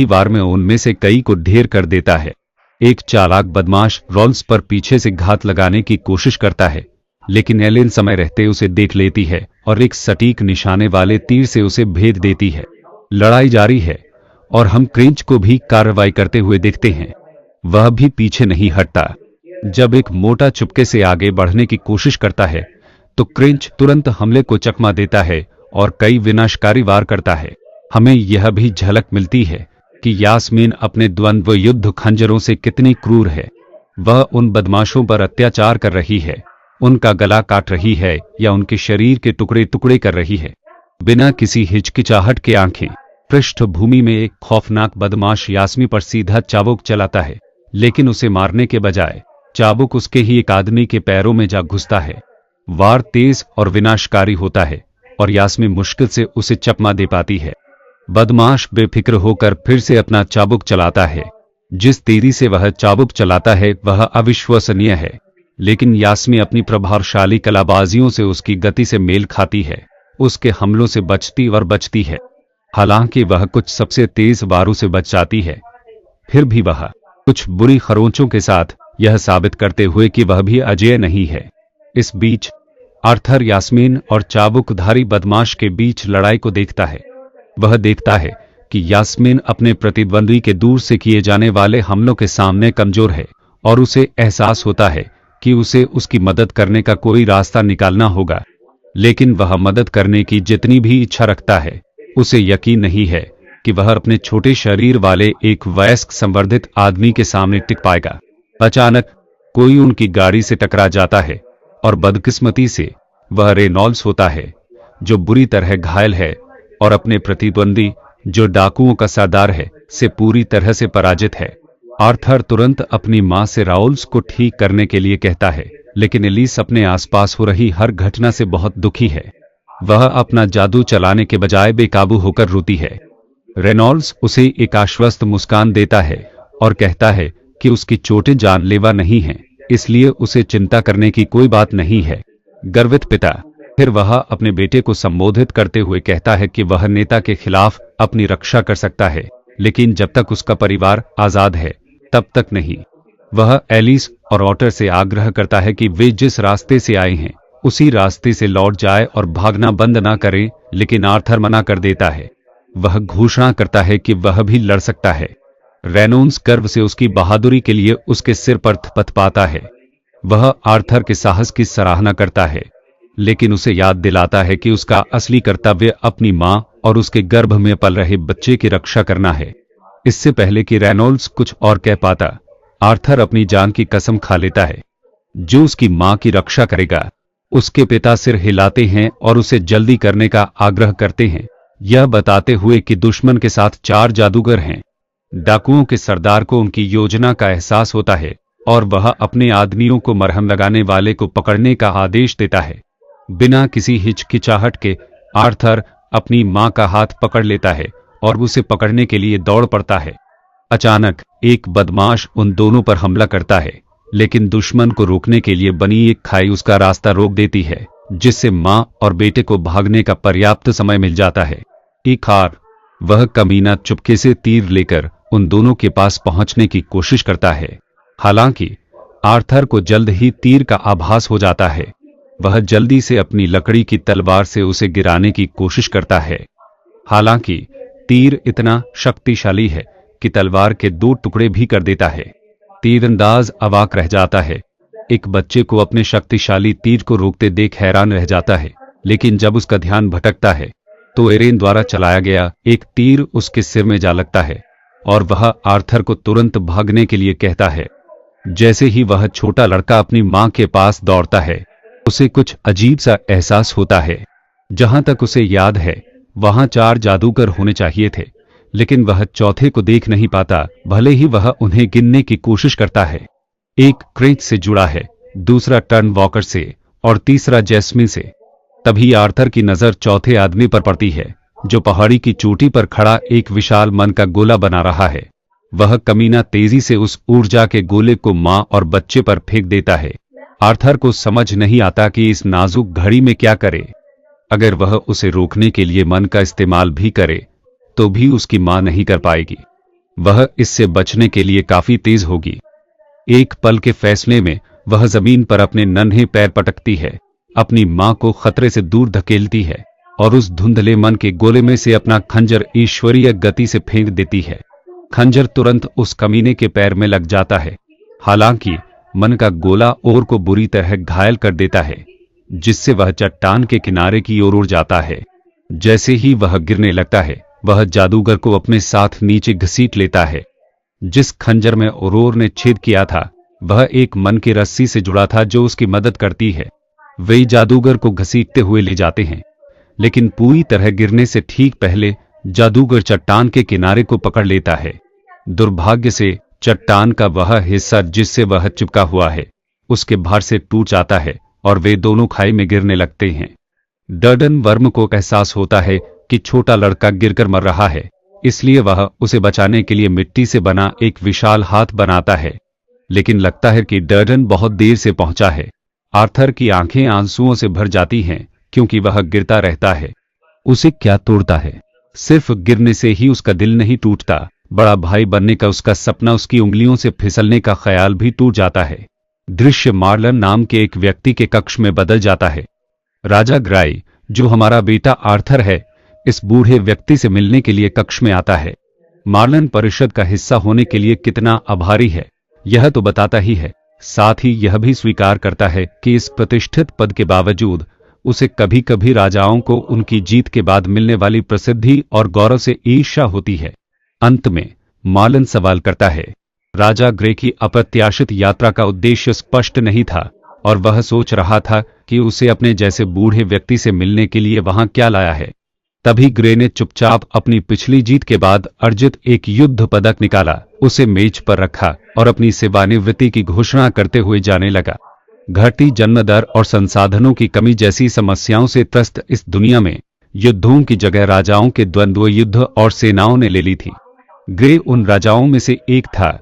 बार में उनमें से कई को ढेर कर देता है। एक चालाक बदमाश रॉल्स पर पीछे से घात लगाने की कोशिश करता है, लेकिन एलेन समय रहते उसे देख लेती है और एक सटीक निशाने वाले तीर से उसे भेद देती है। लड़ाई जारी है और हम क्रेंच को भी कार्रवाई करते हुए देखते हैं। वह भी पीछे नहीं हटता। जब एक मोटा चुपके से आगे बढ़ने की कोशिश करता है, तो क्रेंच तुरंत हमले को चकमा देता है और कई विनाशकारी वार करता है। हमें यह भी झलक मिलती है कि यास्मीन अपने द्वंद्व युद्ध खंजरों से कितनी क्रूर है। वह उन बदमाशों पर अत्याचार कर रही है, उनका गला काट रही है या उनके शरीर के टुकड़े टुकड़े कर रही है। बिना किसी हिचकिचाहट के आंखें पृष्ठभूमि में एक खौफनाक बदमाश यास्मी पर सीधा चाबुक चलाता है, लेकिन उसे मारने के बजाय चाबुक उसके ही एक आदमी के पैरों में जा घुसता है। वार तेज और विनाशकारी होता है और यास्मी मुश्किल से उसे चकमा दे पाती है। बदमाश बेफिक्र होकर फिर से अपना चाबुक चलाता है। जिस तेजी से वह चाबुक चलाता है वह अविश्वसनीय है। लेकिन यास्मीन अपनी प्रभावशाली कलाबाजियों से उसकी गति से मेल खाती है, उसके हमलों से बचती और बचती है। हालांकि वह कुछ सबसे तेज वारों से बच जाती है, फिर भी वह कुछ बुरी खरोंचों के साथ यह साबित करते हुए कि वह भी अजेय नहीं है। इस बीच आर्थर यास्मीन और चाबुकधारी बदमाश के बीच लड़ाई को देखता है। वह देखता है कि यास्मीन अपने प्रतिद्वंद्वी के दूर से किए जाने वाले हमलों के सामने कमजोर है और उसे एहसास होता है कि उसे उसकी मदद करने का कोई रास्ता निकालना होगा। लेकिन वह मदद करने की जितनी भी इच्छा रखता है, उसे यकीन नहीं है कि वह अपने छोटे शरीर वाले एक वयस्क संवर्धित आदमी के सामने टिक पाएगा। अचानक कोई उनकी गाड़ी से टकरा जाता है और बदकिस्मती से वह रेनॉल्ड्स होता है, जो बुरी तरह घायल है और अपने प्रतिद्वंदी, जो डाकुओं का सरदार है, से पूरी तरह से पराजित है। आर्थर तुरंत अपनी मां से राउल्स को ठीक करने के लिए कहता है, लेकिन एलिस अपने आसपास हो रही हर घटना से बहुत दुखी है। वह अपना जादू चलाने के बजाय बेकाबू होकर रोती है। रेनॉल्ड्स उसे एक आश्वस्त मुस्कान देता है और कहता है कि उसकी चोटें जानलेवा नहीं हैं, इसलिए उसे चिंता करने की कोई बात नहीं है। गर्वित पिता फिर वह अपने बेटे को संबोधित करते हुए कहता है कि वह नेता के खिलाफ अपनी रक्षा कर सकता है, लेकिन जब तक उसका परिवार आजाद है तब तक नहीं। वह एलिस और ऑटर से आग्रह करता है कि वे जिस रास्ते से आए हैं उसी रास्ते से लौट जाए और भागना बंद ना करें, लेकिन आर्थर मना कर देता है। वह घोषणा करता है कि वह भी लड़ सकता है। रेनॉल्ड्स गर्व से उसकी बहादुरी के लिए उसके सिर पर थपथपाता है। वह आर्थर के साहस की सराहना करता है, लेकिन उसे याद दिलाता है कि उसका असली कर्तव्य अपनी मां और उसके गर्भ में पल रहे बच्चे की रक्षा करना है। इससे पहले कि रेनॉल्ड्स कुछ और कह पाता, आर्थर अपनी जान की कसम खा लेता है जो उसकी मां की रक्षा करेगा। उसके पिता सिर हिलाते हैं और उसे जल्दी करने का आग्रह करते हैं, यह बताते हुए कि दुश्मन के साथ 4 जादूगर हैं। डाकुओं के सरदार को उनकी योजना का एहसास होता है और वह अपने आदमियों को मरहम लगाने वाले को पकड़ने का आदेश देता है। बिना किसी हिचकिचाहट के आर्थर अपनी मां का हाथ पकड़ लेता है और उसे पकड़ने के लिए दौड़ पड़ता है। अचानक एक बदमाश उन दोनों पर हमला करता है, लेकिन दुश्मन को रोकने के लिए बनी एक खाई उसका रास्ता रोक देती है, जिससे मां और बेटे को भागने का पर्याप्त समय मिल जाता है। एक हार वह कमीना चुपके से तीर लेकर उन दोनों के पास पहुंचने की कोशिश करता है। हालांकि आर्थर को जल्द ही तीर का आभास हो जाता है। वह जल्दी से अपनी लकड़ी की तलवार से उसे गिराने की कोशिश करता है। हालांकि तीर इतना शक्तिशाली है कि तलवार के 2 टुकड़े भी कर देता है। तीरंदाज अवाक रह जाता है। एक बच्चे को अपने शक्तिशाली तीर को रोकते देख हैरान रह जाता है, लेकिन जब उसका ध्यान भटकता है तो एरेन द्वारा चलाया गया एक तीर उसके सिर में जा लगता है और वह आर्थर को तुरंत भागने के लिए कहता है। जैसे ही वह छोटा लड़का अपनी मां के पास दौड़ता है, उसे कुछ अजीब सा एहसास होता है। जहां तक उसे याद है वहां 4 जादूगर होने चाहिए थे, लेकिन वह चौथे को देख नहीं पाता, भले ही वह उन्हें गिनने की कोशिश करता है। एक क्रेच से जुड़ा है, दूसरा टर्न वॉकर से और तीसरा जैस्मिन से। तभी आर्थर की नजर चौथे आदमी पर पड़ती है, जो पहाड़ी की चोटी पर खड़ा एक विशाल मन का गोला बना रहा है। वह कमीना तेजी से उस ऊर्जा के गोले को मां और बच्चे पर फेंक देता है। आर्थर को समझ नहीं आता कि इस नाजुक घड़ी में क्या करे। अगर वह उसे रोकने के लिए मन का इस्तेमाल भी करे तो भी उसकी मां नहीं कर पाएगी। वह इससे बचने के लिए काफी तेज होगी। एक पल के फैसले में वह जमीन पर अपने नन्हे पैर पटकती है, अपनी मां को खतरे से दूर धकेलती है और उस धुंधले मन के गोले में से अपना खंजर ईश्वरीय गति से फेंक देती है। खंजर तुरंत उस कमीने के पैर में लग जाता है। हालांकि मन का गोला और को बुरी तरह घायल कर देता है, जिससे वह चट्टान के किनारे की ओर उड़ जाता है। जैसे ही वह गिरने लगता है, वह जादूगर को अपने साथ नीचे घसीट लेता है। जिस खंजर में ओरोर ने छेद किया था, वह एक मन की रस्सी से जुड़ा था जो उसकी मदद करती है। वे जादूगर को घसीटते हुए ले जाते हैं, लेकिन पूरी तरह गिरने से ठीक पहले जादूगर चट्टान के किनारे को पकड़ लेता है। दुर्भाग्य से चट्टान का वह हिस्सा जिससे वह चिपका हुआ है, उसके भार से टूट जाता है और वे दोनों खाई में गिरने लगते हैं। डर्डन वर्म को एहसास होता है कि छोटा लड़का गिरकर मर रहा है, इसलिए वह उसे बचाने के लिए मिट्टी से बना एक विशाल हाथ बनाता है। लेकिन लगता है कि डर्डन बहुत देर से पहुंचा है। आर्थर की आंखें आंसुओं से भर जाती हैं क्योंकि वह गिरता रहता है। उसे क्या तोड़ता है? सिर्फ गिरने से ही उसका दिल नहीं टूटता, बड़ा भाई बनने का उसका सपना, उसकी उंगलियों से फिसलने का ख्याल भी टूट जाता है। दृश्य मार्लन नाम के एक व्यक्ति के कक्ष में बदल जाता है। राजा ग्राई, जो हमारा बेटा आर्थर है, इस बूढ़े व्यक्ति से मिलने के लिए कक्ष में आता है। मार्लन परिषद का हिस्सा होने के लिए कितना आभारी है यह तो बताता ही है, साथ ही यह भी स्वीकार करता है कि इस प्रतिष्ठित पद के बावजूद उसे कभी कभी राजाओं को उनकी जीत के बाद मिलने वाली प्रसिद्धि और गौरव से ईर्ष्या होती है। अंत में मार्लन सवाल करता है, राजा ग्रे की अप्रत्याशित यात्रा का उद्देश्य स्पष्ट नहीं था और वह सोच रहा था कि उसे अपने जैसे बूढ़े व्यक्ति से मिलने के लिए वहां क्या लाया है। तभी ग्रे ने चुपचाप अपनी पिछली जीत के बाद अर्जित एक युद्ध पदक निकाला, उसे मेज पर रखा और अपनी सेवानिवृत्ति की घोषणा करते हुए जाने लगा। घटती जन्म दर और संसाधनों की कमी जैसी समस्याओं से त्रस्त इस दुनिया में युद्धों की जगह राजाओं के द्वंद्व युद्ध और सेनाओं ने ले ली थी। ग्रे उन राजाओं में से एक था,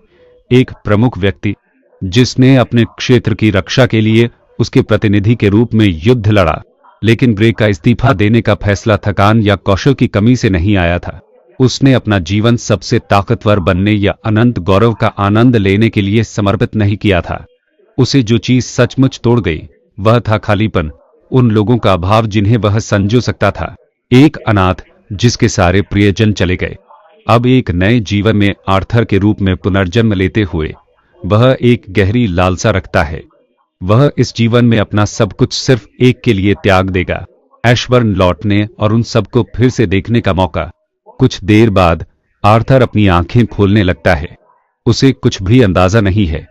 एक प्रमुख व्यक्ति जिसने अपने क्षेत्र की रक्षा के लिए उसके प्रतिनिधि के रूप में युद्ध लड़ा। लेकिन ग्रे का इस्तीफा देने का फैसला थकान या कौशल की कमी से नहीं आया था। उसने अपना जीवन सबसे ताकतवर बनने या अनंत गौरव का आनंद लेने के लिए समर्पित नहीं किया था। उसे जो चीज सचमुच तोड़ गई वह था खालीपन, उन लोगों का अभाव जिन्हें वह संजो सकता था। एक अनाथ जिसके सारे प्रियजन चले गए। अब एक नए जीवन में आर्थर के रूप में पुनर्जन्म लेते हुए वह एक गहरी लालसा रखता है। वह इस जीवन में अपना सब कुछ सिर्फ एक के लिए त्याग देगा, एशबर्न लौटने और उन सबको फिर से देखने का मौका। कुछ देर बाद आर्थर अपनी आंखें खोलने लगता है। उसे कुछ भी अंदाजा नहीं है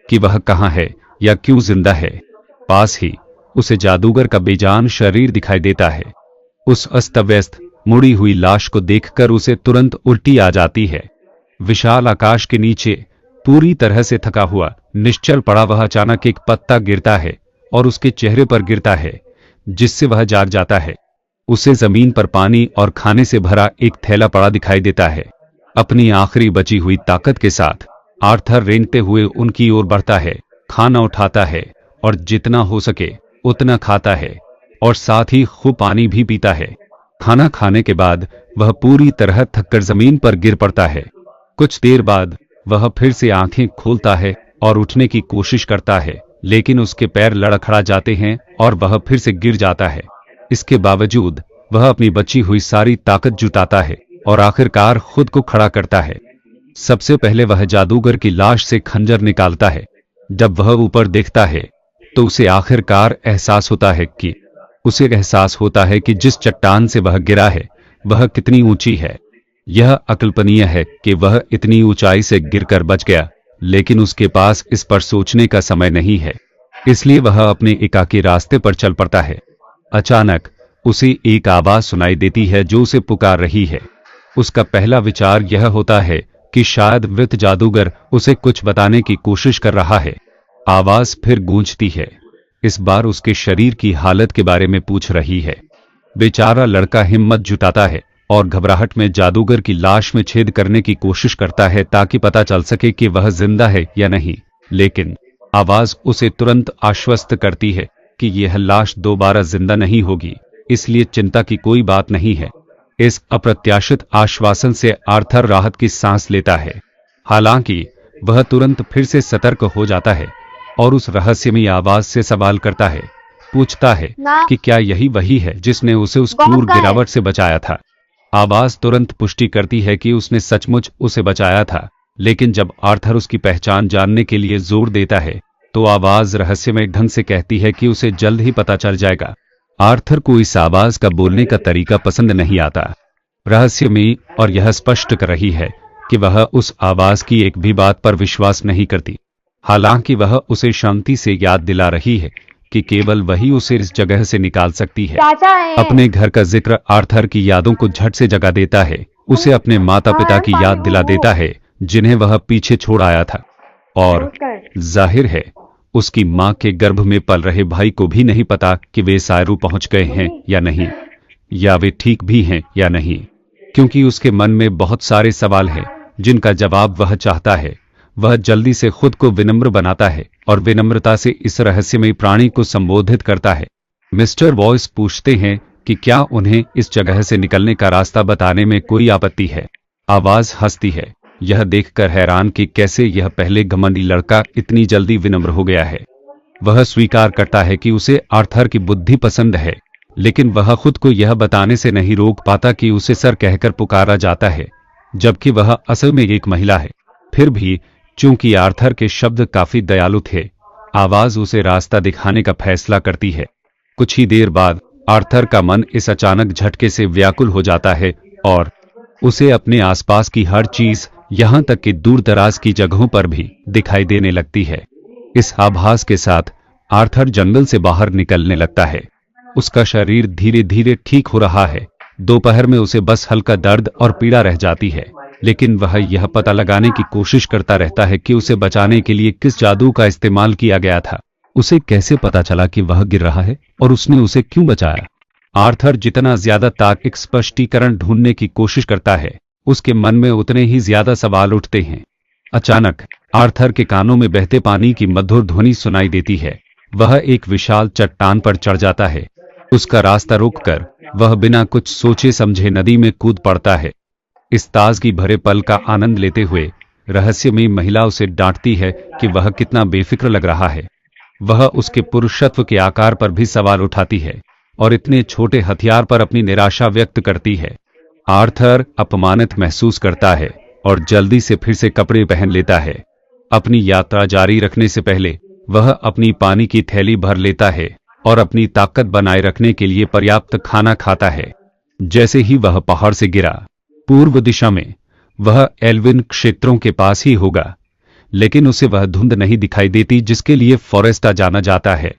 कि वह कहाँ है या क्यों जिंदा है। पास ही उसे जादूगर का बेजान शरीर दिखाई देता है। उस अस्त-व्यस्त मुड़ी हुई लाश को देखकर उसे तुरंत उल्टी आ जाती है। विशाल आकाश के नीचे पूरी तरह से थका हुआ निश्चल पड़ा वह अचानक एक पत्ता गिरता है और उसके चेहरे पर गिरता है, जिससे वह जाग जाता है। उसे जमीन पर पानी और खाने से भरा एक थैला पड़ा दिखाई देता है। अपनी आखिरी बची हुई ताकत के साथ आर्थर रेंगते हुए उनकी ओर बढ़ता है, खाना उठाता है और जितना हो सके उतना खाता है और साथ ही खूब पानी भी पीता है। खाना खाने के बाद वह पूरी तरह थककर जमीन पर गिर पड़ता है। कुछ देर बाद वह फिर से आंखें खोलता है और उठने की कोशिश करता है, लेकिन उसके पैर लड़खड़ा जाते हैं और वह फिर से गिर जाता है। इसके बावजूद वह अपनी बची हुई सारी ताकत जुटाता है और आखिरकार खुद को खड़ा करता है। सबसे पहले वह जादूगर की लाश से खंजर निकालता है। जब वह ऊपर देखता है तो उसे आखिरकार एहसास होता है कि जिस चट्टान से वह गिरा है वह कितनी ऊंची है। यह अकल्पनीय है कि वह इतनी ऊंचाई से गिरकर बच गया, लेकिन उसके पास इस पर सोचने का समय नहीं है, इसलिए वह अपने एकाकी रास्ते पर चल पड़ता है। अचानक उसे एक आवाज सुनाई देती है जो उसे पुकार रही है। उसका पहला विचार यह होता है कि शायद वृद्ध जादूगर उसे कुछ बताने की कोशिश कर रहा है। आवाज फिर गूंजती है, इस बार उसके शरीर की हालत के बारे में पूछ रही है। बेचारा लड़का हिम्मत जुटाता है और घबराहट में जादूगर की लाश में छेद करने की कोशिश करता है ताकि पता चल सके कि वह जिंदा है या नहीं, लेकिन आवाज उसे तुरंत आश्वस्त करती है कि यह लाश दोबारा जिंदा नहीं होगी, इसलिए चिंता की कोई बात नहीं है। इस अप्रत्याशित आश्वासन से आर्थर राहत की सांस लेता है। हालांकि वह तुरंत फिर से सतर्क हो जाता है और उस रहस्यमयी आवाज से सवाल करता है, पूछता है कि क्या यही वही है जिसने उसे उस क्रूर गिरावट से बचाया था। आवाज तुरंत पुष्टि करती है कि उसने सचमुच उसे बचाया था, लेकिन जब आर्थर उसकी पहचान जानने के लिए जोर देता है तो आवाज रहस्यमय ढंग से कहती है कि उसे जल्द ही पता चल जाएगा। आर्थर को इस आवाज का बोलने का तरीका पसंद नहीं आता। रहस्यमयी और यह स्पष्ट कर रही है कि वह उस आवाज की एक भी बात पर विश्वास नहीं करती। हालांकि वह उसे शांति से याद दिला रही है कि केवल वही उसे इस जगह से निकाल सकती है। अपने घर का जिक्र आर्थर की यादों को झट से जगा देता है, उसे अपने माता पिता की याद दिला देता है जिन्हें वह पीछे छोड़ आया था, और जाहिर है उसकी मां के गर्भ में पल रहे भाई को भी नहीं पता कि वे सायरू पहुंच गए हैं या नहीं, या वे ठीक भी हैं या नहीं, क्योंकि उसके मन में बहुत सारे सवाल हैं जिनका जवाब वह चाहता है। वह जल्दी से खुद को विनम्र बनाता है और विनम्रता से इस रहस्यमयी प्राणी को संबोधित करता है। मिस्टर वॉइस पूछते हैं कि क्या उन्हें इस जगह से निकलने का रास्ता बताने में कोई आपत्ति है। आवाज हंसती है, यह देखकर हैरान कि कैसे यह पहले घमंडी लड़का इतनी जल्दी विनम्र हो गया है। वह स्वीकार करता है कि उसे आर्थर की बुद्धि पसंद है, लेकिन वह खुद को यह बताने से नहीं रोक पाता कि उसे सर कहकर पुकारा जाता है, जबकि वह असल में एक महिला है। फिर भी चूंकि आर्थर के शब्द काफी दयालु थे, आवाज उसे रास्ता दिखाने का फैसला करती है। कुछ ही देर बाद आर्थर का मन इस अचानक झटके से व्याकुल हो जाता है और उसे अपने आसपास की हर चीज, यहां तक कि दूर दराज की जगहों पर भी दिखाई देने लगती है। इस आभास के साथ आर्थर जंगल से बाहर निकलने लगता है। उसका शरीर धीरे धीरे ठीक हो रहा है। दोपहर में उसे बस हल्का दर्द और पीड़ा रह जाती है, लेकिन वह यह पता लगाने की कोशिश करता रहता है कि उसे बचाने के लिए किस जादू का इस्तेमाल किया गया था। उसे कैसे पता चला कि वह गिर रहा है और उसने उसे क्यों बचाया। आर्थर जितना ज्यादा तार्किक स्पष्टीकरण ढूंढने की कोशिश करता है, उसके मन में उतने ही ज्यादा सवाल उठते हैं। अचानक आर्थर के कानों में बहते पानी की मधुर ध्वनि सुनाई देती है। वह एक विशाल चट्टान पर चढ़ जाता है। उसका रास्ता रोककर वह बिना कुछ सोचे समझे नदी में कूद पड़ता है। इस ताजगी भरे पल का आनंद लेते हुए रहस्यमयी महिला उसे डांटती है कि वह कितना बेफिक्र लग रहा है। वह उसके पुरुषत्व के आकार पर भी सवाल उठाती है और इतने छोटे हथियार पर अपनी निराशा व्यक्त करती है। आर्थर अपमानित महसूस करता है और जल्दी से फिर से कपड़े पहन लेता है। अपनी यात्रा जारी रखने से पहले वह अपनी पानी की थैली भर लेता है और अपनी ताकत बनाए रखने के लिए पर्याप्त खाना खाता है। जैसे ही वह पहाड़ से गिरा, पूर्व दिशा में, वह एल्विन क्षेत्रों के पास ही होगा, लेकिन उसे वह धुंध नहीं दिखाई देती जिसके लिए फॉरेस्टा जाना जाता है।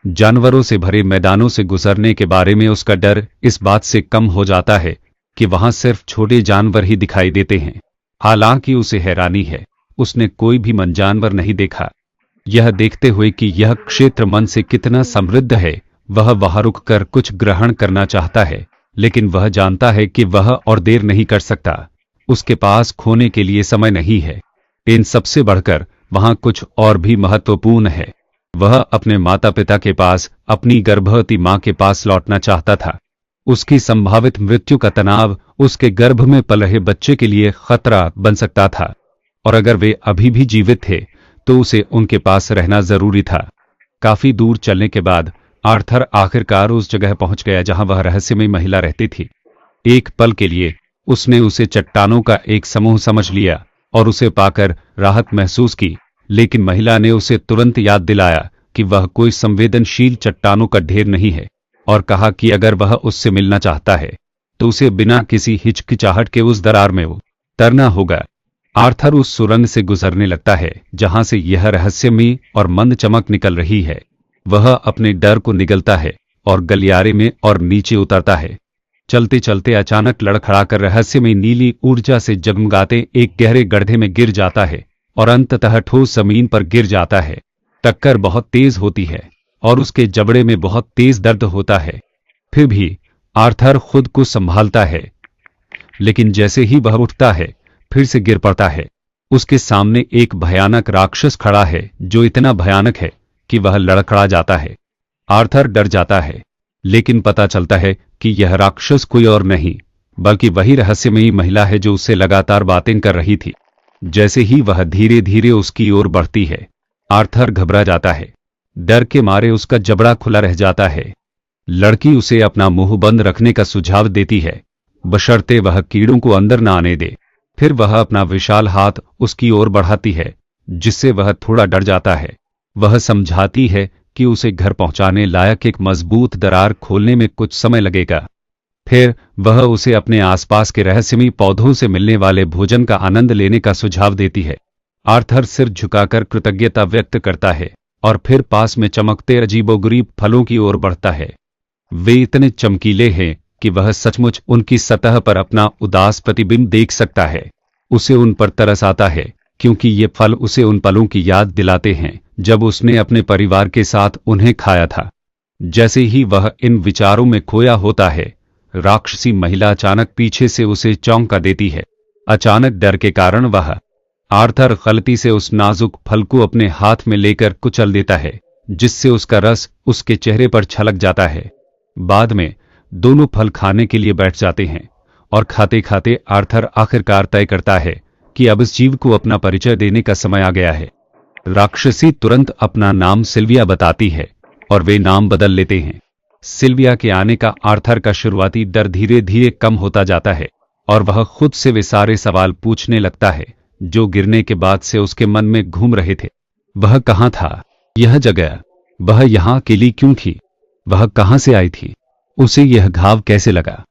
जानवरों से भरे मैदानों से गुजरने के बारे में उसका डर इस बात से कम हो जाता है कि वहां सिर्फ छोटे जानवर ही दिखाई देते हैं। हालांकि उसे हैरानी है, उसने कोई भी मन जानवर नहीं देखा। यह देखते हुए कि यह क्षेत्र मन से कितना समृद्ध है, वह वहां रुककर कुछ ग्रहण करना चाहता है, लेकिन वह जानता है कि वह और देर नहीं कर सकता। उसके पास खोने के लिए समय नहीं है। इन सबसे बढ़कर वहां कुछ और भी महत्वपूर्ण है। वह अपने माता पिता के पास, अपनी गर्भवती मां के पास लौटना चाहता था। उसकी संभावित मृत्यु का तनाव उसके गर्भ में पल रहे बच्चे के लिए खतरा बन सकता था, और अगर वे अभी भी जीवित थे तो उसे उनके पास रहना जरूरी था। काफी दूर चलने के बाद आर्थर आखिरकार उस जगह पहुंच गया जहां वह रहस्यमयी महिला रहती थी। एक पल के लिए उसने उसे चट्टानों का एक समूह समझ लिया और उसे पाकर राहत महसूस की, लेकिन महिला ने उसे तुरंत याद दिलाया कि वह कोई संवेदनशील चट्टानों का ढेर नहीं है, और कहा कि अगर वह उससे मिलना चाहता है तो उसे बिना किसी हिचकिचाहट के उस दरार में उतरना होगा। आर्थर उस सुरंग से गुजरने लगता है जहां से यह रहस्यमयी और मंद चमक निकल रही है। वह अपने डर को निगलता है और गलियारे में और नीचे उतरता है। चलते चलते अचानक लड़खड़ाकर रहस्यमयी नीली ऊर्जा से जगमगाते एक गहरे गड्ढे में गिर जाता है और अंततः ठोस जमीन पर गिर जाता है। टक्कर बहुत तेज होती है और उसके जबड़े में बहुत तेज दर्द होता है। फिर भी आर्थर खुद को संभालता है, लेकिन जैसे ही वह उठता है फिर से गिर पड़ता है। उसके सामने एक भयानक राक्षस खड़ा है जो इतना भयानक है कि वह लड़खड़ा जाता है। आर्थर डर जाता है, लेकिन पता चलता है कि यह राक्षस कोई और नहीं बल्कि वही रहस्यमयी महिला है जो उससे लगातार बातें कर रही थी। जैसे ही वह धीरे धीरे उसकी ओर बढ़ती है, आर्थर घबरा जाता है। डर के मारे उसका जबड़ा खुला रह जाता है। लड़की उसे अपना मुंह बंद रखने का सुझाव देती है, बशर्ते वह कीड़ों को अंदर न आने दे। फिर वह अपना विशाल हाथ उसकी ओर बढ़ाती है, जिससे वह थोड़ा डर जाता है। वह समझाती है कि उसे घर पहुंचाने लायक एक मजबूत दरार खोलने में कुछ समय लगेगा। फिर वह उसे अपने आसपास के रहस्यमयी पौधों से मिलने वाले भोजन का आनंद लेने का सुझाव देती है। आर्थर सिर झुकाकर कृतज्ञता व्यक्त करता है और फिर पास में चमकते अजीबोगरीब फलों की ओर बढ़ता है। वे इतने चमकीले हैं कि वह सचमुच उनकी सतह पर अपना उदास प्रतिबिंब देख सकता है। उसे उन पर तरस आता है क्योंकि ये फल उसे उन पलों की याद दिलाते हैं जब उसने अपने परिवार के साथ उन्हें खाया था। जैसे ही वह इन विचारों में खोया होता है, राक्षसी महिला अचानक पीछे से उसे चौंका देती है। अचानक डर के कारण वह आर्थर गलती से उस नाजुक फल को अपने हाथ में लेकर कुचल देता है, जिससे उसका रस उसके चेहरे पर छलक जाता है। बाद में दोनों फल खाने के लिए बैठ जाते हैं और खाते खाते आर्थर आखिरकार तय करता है कि अब इस जीव को अपना परिचय देने का समय आ गया है। राक्षसी तुरंत अपना नाम सिल्विया बताती है और वे नाम बदल लेते हैं। सिल्विया के आने का आर्थर का शुरुआती डर धीरे धीरे कम होता जाता है और वह खुद से वे सारे सवाल पूछने लगता है जो गिरने के बाद से उसके मन में घूम रहे थे। वह कहाँ था? यह जगह, वह यहाँ अकेली क्यों थी? वह कहाँ से आई थी? उसे यह घाव कैसे लगा?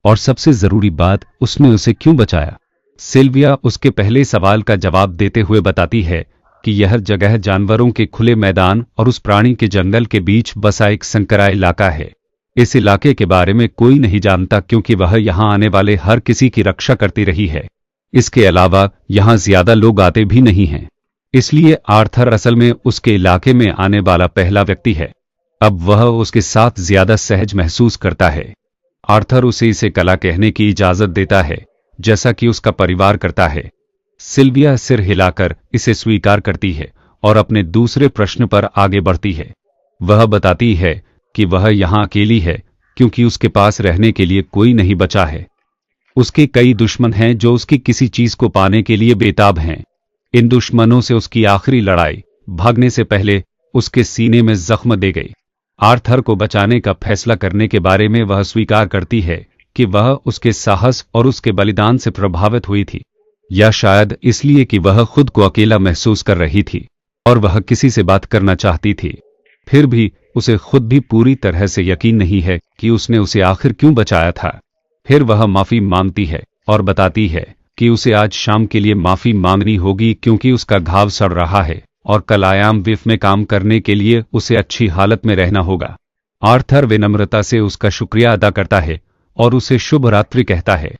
और सबसे जरूरी बात, उसने उसे क्यों बचाया? सिल्विया उसके पहले सवाल का जवाब देते हुए बताती है कि यह जगह जानवरों के खुले मैदान और उस प्राणी के जंगल के बीच बसा एक संकरा इलाका है। इस इलाके के बारे में कोई नहीं जानता क्योंकि वह यहाँ आने वाले हर किसी की रक्षा करती रही है। इसके अलावा यहाँ ज्यादा लोग आते भी नहीं हैं, इसलिए आर्थर असल में उसके इलाके में आने वाला पहला व्यक्ति है। अब वह उसके साथ ज्यादा सहज महसूस करता है। आर्थर उसे इसे कला कहने की इजाजत देता है, जैसा कि उसका परिवार करता है। सिल्विया सिर हिलाकर इसे स्वीकार करती है और अपने दूसरे प्रश्न पर आगे बढ़ती है। वह बताती है कि वह यहाँ अकेली है क्योंकि उसके पास रहने के लिए कोई नहीं बचा है। उसके कई दुश्मन हैं जो उसकी किसी चीज को पाने के लिए बेताब हैं। इन दुश्मनों से उसकी आखिरी लड़ाई भागने से पहले उसके सीने में जख्म दे गई। आर्थर को बचाने का फैसला करने के बारे में वह स्वीकार करती है कि वह उसके साहस और उसके बलिदान से प्रभावित हुई थी, या शायद इसलिए कि वह खुद को अकेला महसूस कर रही थी और वह किसी से बात करना चाहती थी। फिर भी उसे खुद भी पूरी तरह से यकीन नहीं है कि उसने उसे आखिर क्यों बचाया था। फिर वह माफी मांगती है और बताती है कि उसे आज शाम के लिए माफी मांगनी होगी क्योंकि उसका घाव सड़ रहा है और कल आयाम विफ में काम करने के लिए उसे अच्छी हालत में रहना होगा। आर्थर विनम्रता से उसका शुक्रिया अदा करता है और उसे शुभ रात्रि कहता है।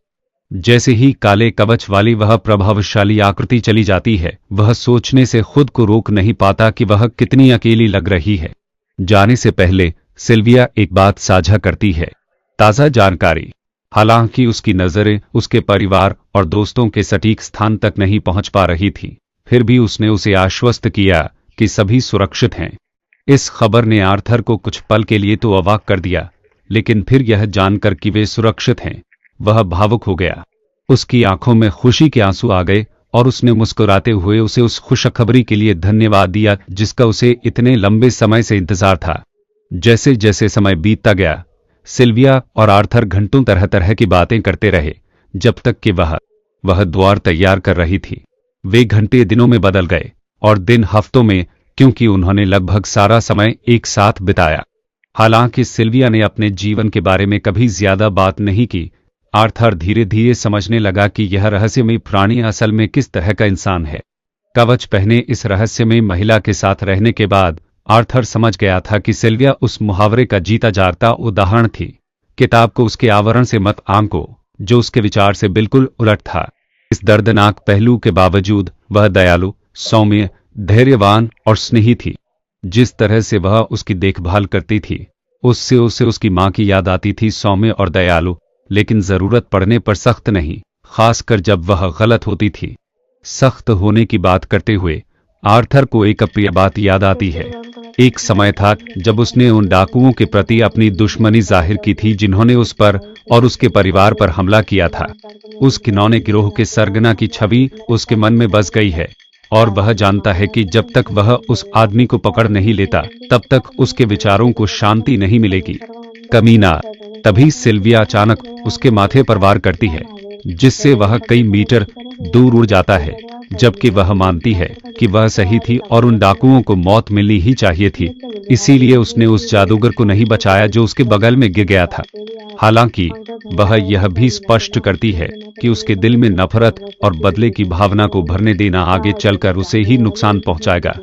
जैसे ही काले कवच वाली वह प्रभावशाली आकृति चली जाती है, वह सोचने से खुद को रोक नहीं पाता कि वह कितनी अकेली लग रही है। जाने से पहले सिल्विया एक बात साझा करती है, ताज़ा जानकारी। हालांकि उसकी नजरें उसके परिवार और दोस्तों के सटीक स्थान तक नहीं पहुंच पा रही थी, फिर भी उसने उसे आश्वस्त किया कि सभी सुरक्षित हैं। इस खबर ने आर्थर को कुछ पल के लिए तो अवाक कर दिया, लेकिन फिर यह जानकर कि वे सुरक्षित हैं, वह भावुक हो गया। उसकी आंखों में खुशी के आंसू आ गए और उसने मुस्कुराते हुए उसे उस खुशखबरी के लिए धन्यवाद दिया जिसका उसे इतने लंबे समय से इंतजार था। जैसे जैसे समय बीतता गया, सिल्विया और आर्थर घंटों तरह तरह की बातें करते रहे, जब तक कि वह द्वार तैयार कर रही थी। वे घंटे दिनों में बदल गए और दिन हफ्तों में, क्योंकि उन्होंने लगभग सारा समय एक साथ बिताया। हालांकि सिल्विया ने अपने जीवन के बारे में कभी ज्यादा बात नहीं की, आर्थर धीरे धीरे समझने लगा कि यह रहस्यमयी प्राणी असल में किस तरह का इंसान है। कवच पहने इस रहस्यमयी महिला के साथ रहने के बाद आर्थर समझ गया था कि सिल्विया उस मुहावरे का जीता जागता उदाहरण थी, किताब को उसके आवरण से मत आंको, जो उसके विचार से बिल्कुल उलट था। इस दर्दनाक पहलू के बावजूद वह दयालु, सौम्य, धैर्यवान और स्नेही थी। जिस तरह से वह उसकी देखभाल करती थी, उससे उसे उसकी मां की याद आती थी, सौम्य और दयालु, लेकिन जरूरत पड़ने पर सख्त नहीं, खासकर जब वह गलत होती थी। सख्त होने की बात करते हुए आर्थर को एक अप्रिय बात याद आती है। एक समय था जब उसने उन डाकुओं के प्रति अपनी दुश्मनी जाहिर की थी जिन्होंने उस पर और उसके परिवार पर हमला किया था। उस घिनौने गिरोह के सरगना की छवि उसके मन में बस गई है और वह जानता है कि जब तक वह उस आदमी को पकड़ नहीं लेता, तब तक उसके विचारों को शांति नहीं मिलेगी। कमीना! तभी सिल्विया अचानक उसके माथे पर वार करती है, जिससे वह कई मीटर दूर उड़ जाता है, जबकि वह मानती है कि वह सही थी और उन डाकुओं को मौत मिलनी ही चाहिए थी। इसीलिए उसने उस जादूगर को नहीं बचाया जो उसके बगल में गिर गया था। हालांकि वह यह भी स्पष्ट करती है कि उसके दिल में नफरत और बदले की भावना को भरने देना आगे चलकर उसे ही नुकसान पहुंचाएगा।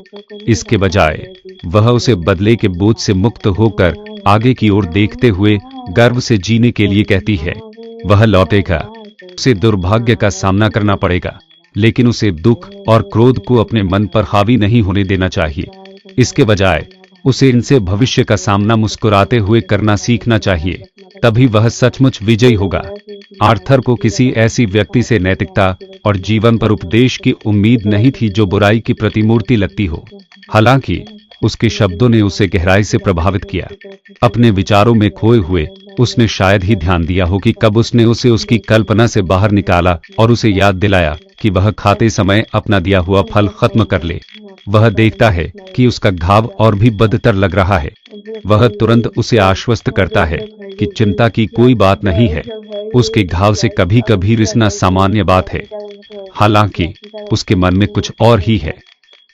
इसके बजाय वह उसे बदले के बोझ से मुक्त होकर आगे की ओर देखते हुए गर्व से जीने के लिए कहती है। वह लौटेगा, उसे दुर्भाग्य का सामना करना पड़ेगा, लेकिन उसे दुख और क्रोध को अपने मन पर हावी नहीं होने देना चाहिए। इसके बजाय उसे इनसे भविष्य का सामना मुस्कुराते हुए करना सीखना चाहिए, तभी वह सचमुच विजयी होगा। आर्थर को किसी ऐसी व्यक्ति से नैतिकता और जीवन पर उपदेश की उम्मीद नहीं थी जो बुराई की प्रतिमूर्ति लगती हो। हालांकि उसके शब्दों ने उसे गहराई से प्रभावित किया। अपने विचारों में खोए हुए उसने शायद ही ध्यान दिया हो कि कब उसने उसे उसकी कल्पना से बाहर निकाला और उसे याद दिलाया कि वह खाते समय अपना दिया हुआ फल खत्म कर ले। वह देखता है कि उसका घाव और भी बदतर लग रहा है। वह तुरंत उसे आश्वस्त करता है कि चिंता की कोई बात नहीं है, उसके घाव से कभी कभी रिसना सामान्य बात है। हालांकि उसके मन में कुछ और ही है।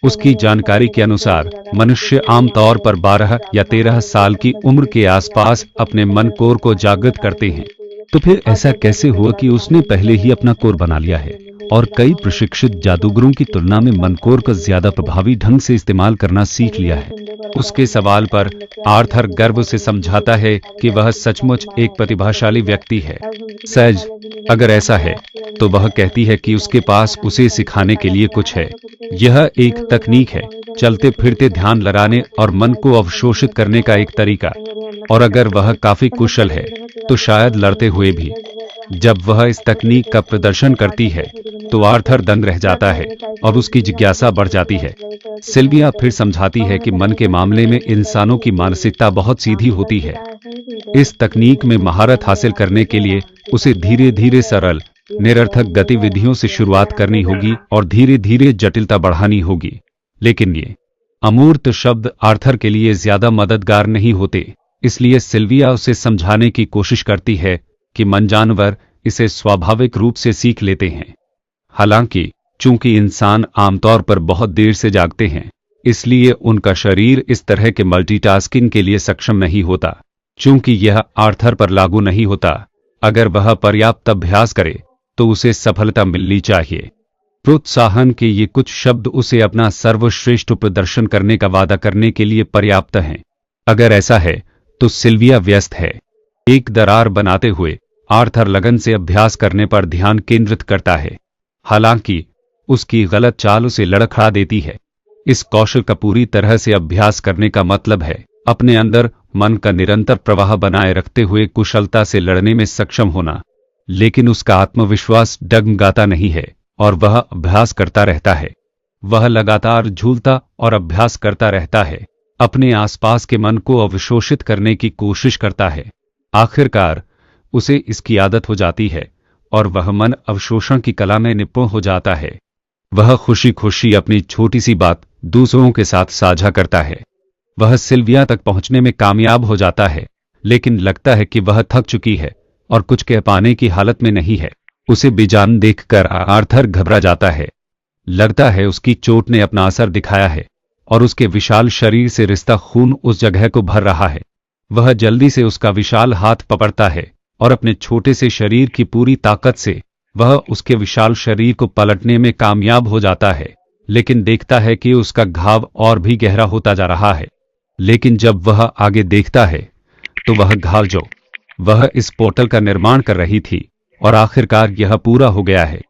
उसकी जानकारी के अनुसार मनुष्य आमतौर पर 12 या 13 साल की उम्र के आसपास अपने मन कोर को जागृत करते हैं। तो फिर ऐसा कैसे हुआ कि उसने पहले ही अपना कोर बना लिया है और कई प्रशिक्षित जादूगरों की तुलना में मनकोर का ज्यादा प्रभावी ढंग से इस्तेमाल करना सीख लिया है? उसके सवाल पर आर्थर गर्व से समझाता है कि वह सचमुच एक प्रतिभाशाली व्यक्ति है। सहज, अगर ऐसा है तो वह कहती है कि उसके पास उसे सिखाने के लिए कुछ है। यह एक तकनीक है, चलते फिरते ध्यान लगाने और मन को अवशोषित करने का एक तरीका। और अगर वह काफी कुशल है तो शायद लड़ते हुए भी। जब वह इस तकनीक का प्रदर्शन करती है तो आर्थर दंग रह जाता है और उसकी जिज्ञासा बढ़ जाती है। सिल्विया फिर समझाती है कि मन के मामले में इंसानों की मानसिकता बहुत सीधी होती है। इस तकनीक में महारत हासिल करने के लिए उसे धीरे धीरे सरल, निरर्थक गतिविधियों से शुरुआत करनी होगी और धीरे धीरे जटिलता बढ़ानी होगी। लेकिन ये अमूर्त शब्द आर्थर के लिए ज्यादा मददगार नहीं होते, इसलिए सिल्विया उसे समझाने की कोशिश करती है कि मन जानवर इसे स्वाभाविक रूप से सीख लेते हैं। हालांकि चूंकि इंसान आमतौर पर बहुत देर से जागते हैं, इसलिए उनका शरीर इस तरह के मल्टीटास्किंग के लिए सक्षम नहीं होता। चूंकि यह आर्थर पर लागू नहीं होता, अगर वह पर्याप्त अभ्यास करे तो उसे सफलता मिलनी चाहिए। प्रोत्साहन के ये कुछ शब्द उसे अपना सर्वश्रेष्ठ प्रदर्शन करने का वादा करने के लिए पर्याप्त हैं। अगर ऐसा है तो सिल्विया व्यस्त है। एक दरार बनाते हुए आर्थर लगन से अभ्यास करने पर ध्यान केंद्रित करता है। हालांकि उसकी गलत चाल उसे लड़खड़ा देती है। इस कौशल का पूरी तरह से अभ्यास करने का मतलब है अपने अंदर मन का निरंतर प्रवाह बनाए रखते हुए कुशलता से लड़ने में सक्षम होना। लेकिन उसका आत्मविश्वास डगमगाता नहीं है और वह अभ्यास करता रहता है। वह लगातार झूलता और अभ्यास करता रहता है, अपने आसपास के मन को अवशोषित करने की कोशिश करता है। आखिरकार उसे इसकी आदत हो जाती है और वह मन अवशोषण की कला में निपुण हो जाता है। वह खुशी खुशी अपनी छोटी सी बात दूसरों के साथ साझा करता है। वह सिल्विया तक पहुंचने में कामयाब हो जाता है, लेकिन लगता है कि वह थक चुकी है और कुछ कह पाने की हालत में नहीं है। उसे बेजान देखकर आर्थर घबरा जाता है। लगता है उसकी चोट ने अपना असर दिखाया है और उसके विशाल शरीर से रिश्ता खून उस जगह को भर रहा है। वह जल्दी से उसका विशाल हाथ पकड़ता है और अपने छोटे से शरीर की पूरी ताकत से वह उसके विशाल शरीर को पलटने में कामयाब हो जाता है, लेकिन देखता है कि उसका घाव और भी गहरा होता जा रहा है। लेकिन जब वह आगे देखता है तो वह घाव जो वह इस पोर्टल का निर्माण कर रही थी और आखिरकार यह पूरा हो गया है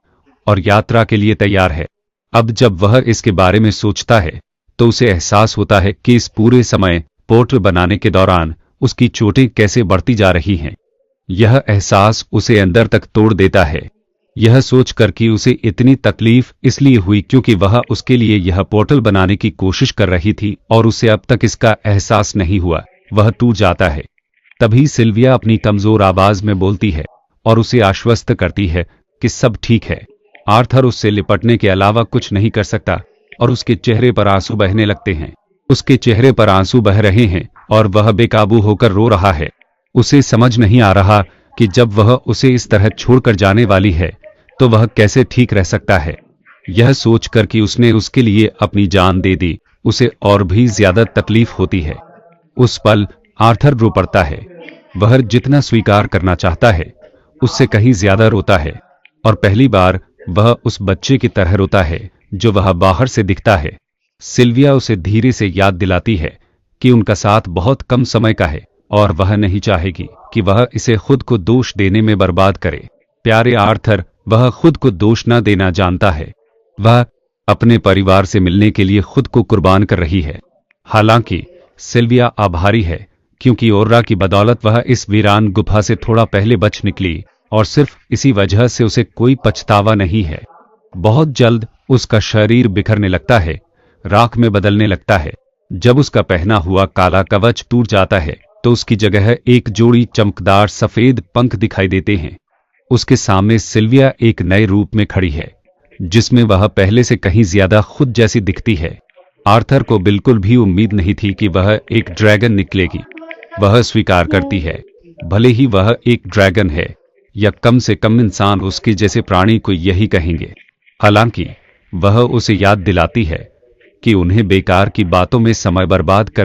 और यात्रा के लिए तैयार है। अब जब वह इसके बारे में सोचता है तो उसे एहसास होता है कि इस पूरे समय पोर्टल बनाने के दौरान उसकी चोटें कैसे बढ़ती जा रही हैं। यह एहसास उसे अंदर तक तोड़ देता है। यह सोचकर कि उसे इतनी तकलीफ इसलिए हुई क्योंकि वह उसके लिए यह पोर्टल बनाने की कोशिश कर रही थी और उसे अब तक इसका एहसास नहीं हुआ, वह टूट जाता है। तभी सिल्विया अपनी कमजोर आवाज में बोलती है और उसे आश्वस्त करती है कि सब ठीक है। आर्थर उससे लिपटने के अलावा कुछ नहीं कर सकता और उसके चेहरे पर आंसू बहने लगते हैं। उसके चेहरे पर आंसू बह रहे हैं और वह बेकाबू होकर रो रहा है। उसे समझ नहीं आ रहा कि जब वह उसे इस तरह छोड़कर जाने वाली है तो वह कैसे ठीक रह सकता है। यह सोचकर कि उसने उसके लिए अपनी जान दे दी, उसे और भी ज्यादा तकलीफ होती है। उस पल आर्थर रो पड़ता है। वह जितना स्वीकार करना चाहता है उससे कहीं ज्यादा रोता है और पहली बार वह उस बच्चे की तरह रोता है जो वह बाहर से दिखता है। सिल्विया उसे धीरे से याद दिलाती है कि उनका साथ बहुत कम समय का है और वह नहीं चाहेगी कि वह इसे खुद को दोष देने में बर्बाद करे। प्यारे आर्थर, वह खुद को दोष न देना जानता है। वह अपने परिवार से मिलने के लिए खुद को कुर्बान कर रही है। हालांकि सिल्विया आभारी है, क्योंकि ओर्रा की बदौलत वह इस वीरान गुफा से थोड़ा पहले बच निकली, और सिर्फ इसी वजह से उसे कोई पछतावा नहीं है। बहुत जल्द उसका शरीर बिखरने लगता है, राख में बदलने लगता है। जब उसका पहना हुआ काला कवच टूट जाता है तो उसकी जगह एक जोड़ी चमकदार सफेद पंख दिखाई देते हैं। उसके सामने सिल्विया एक नए रूप में खड़ी है, जिसमें वह पहले से कहीं ज्यादा खुद जैसी दिखती है। आर्थर को बिल्कुल भी उम्मीद नहीं थी कि वह एक ड्रैगन निकलेगी। वह स्वीकार करती है, भले ही वह एक ड्रैगन है, या कम से कम इंसान उसके जैसे प्राणी को यही कहेंगे। हालांकि वह उसे याद दिलाती है कि उन्हें बेकार की बातों में समय बर्बाद कर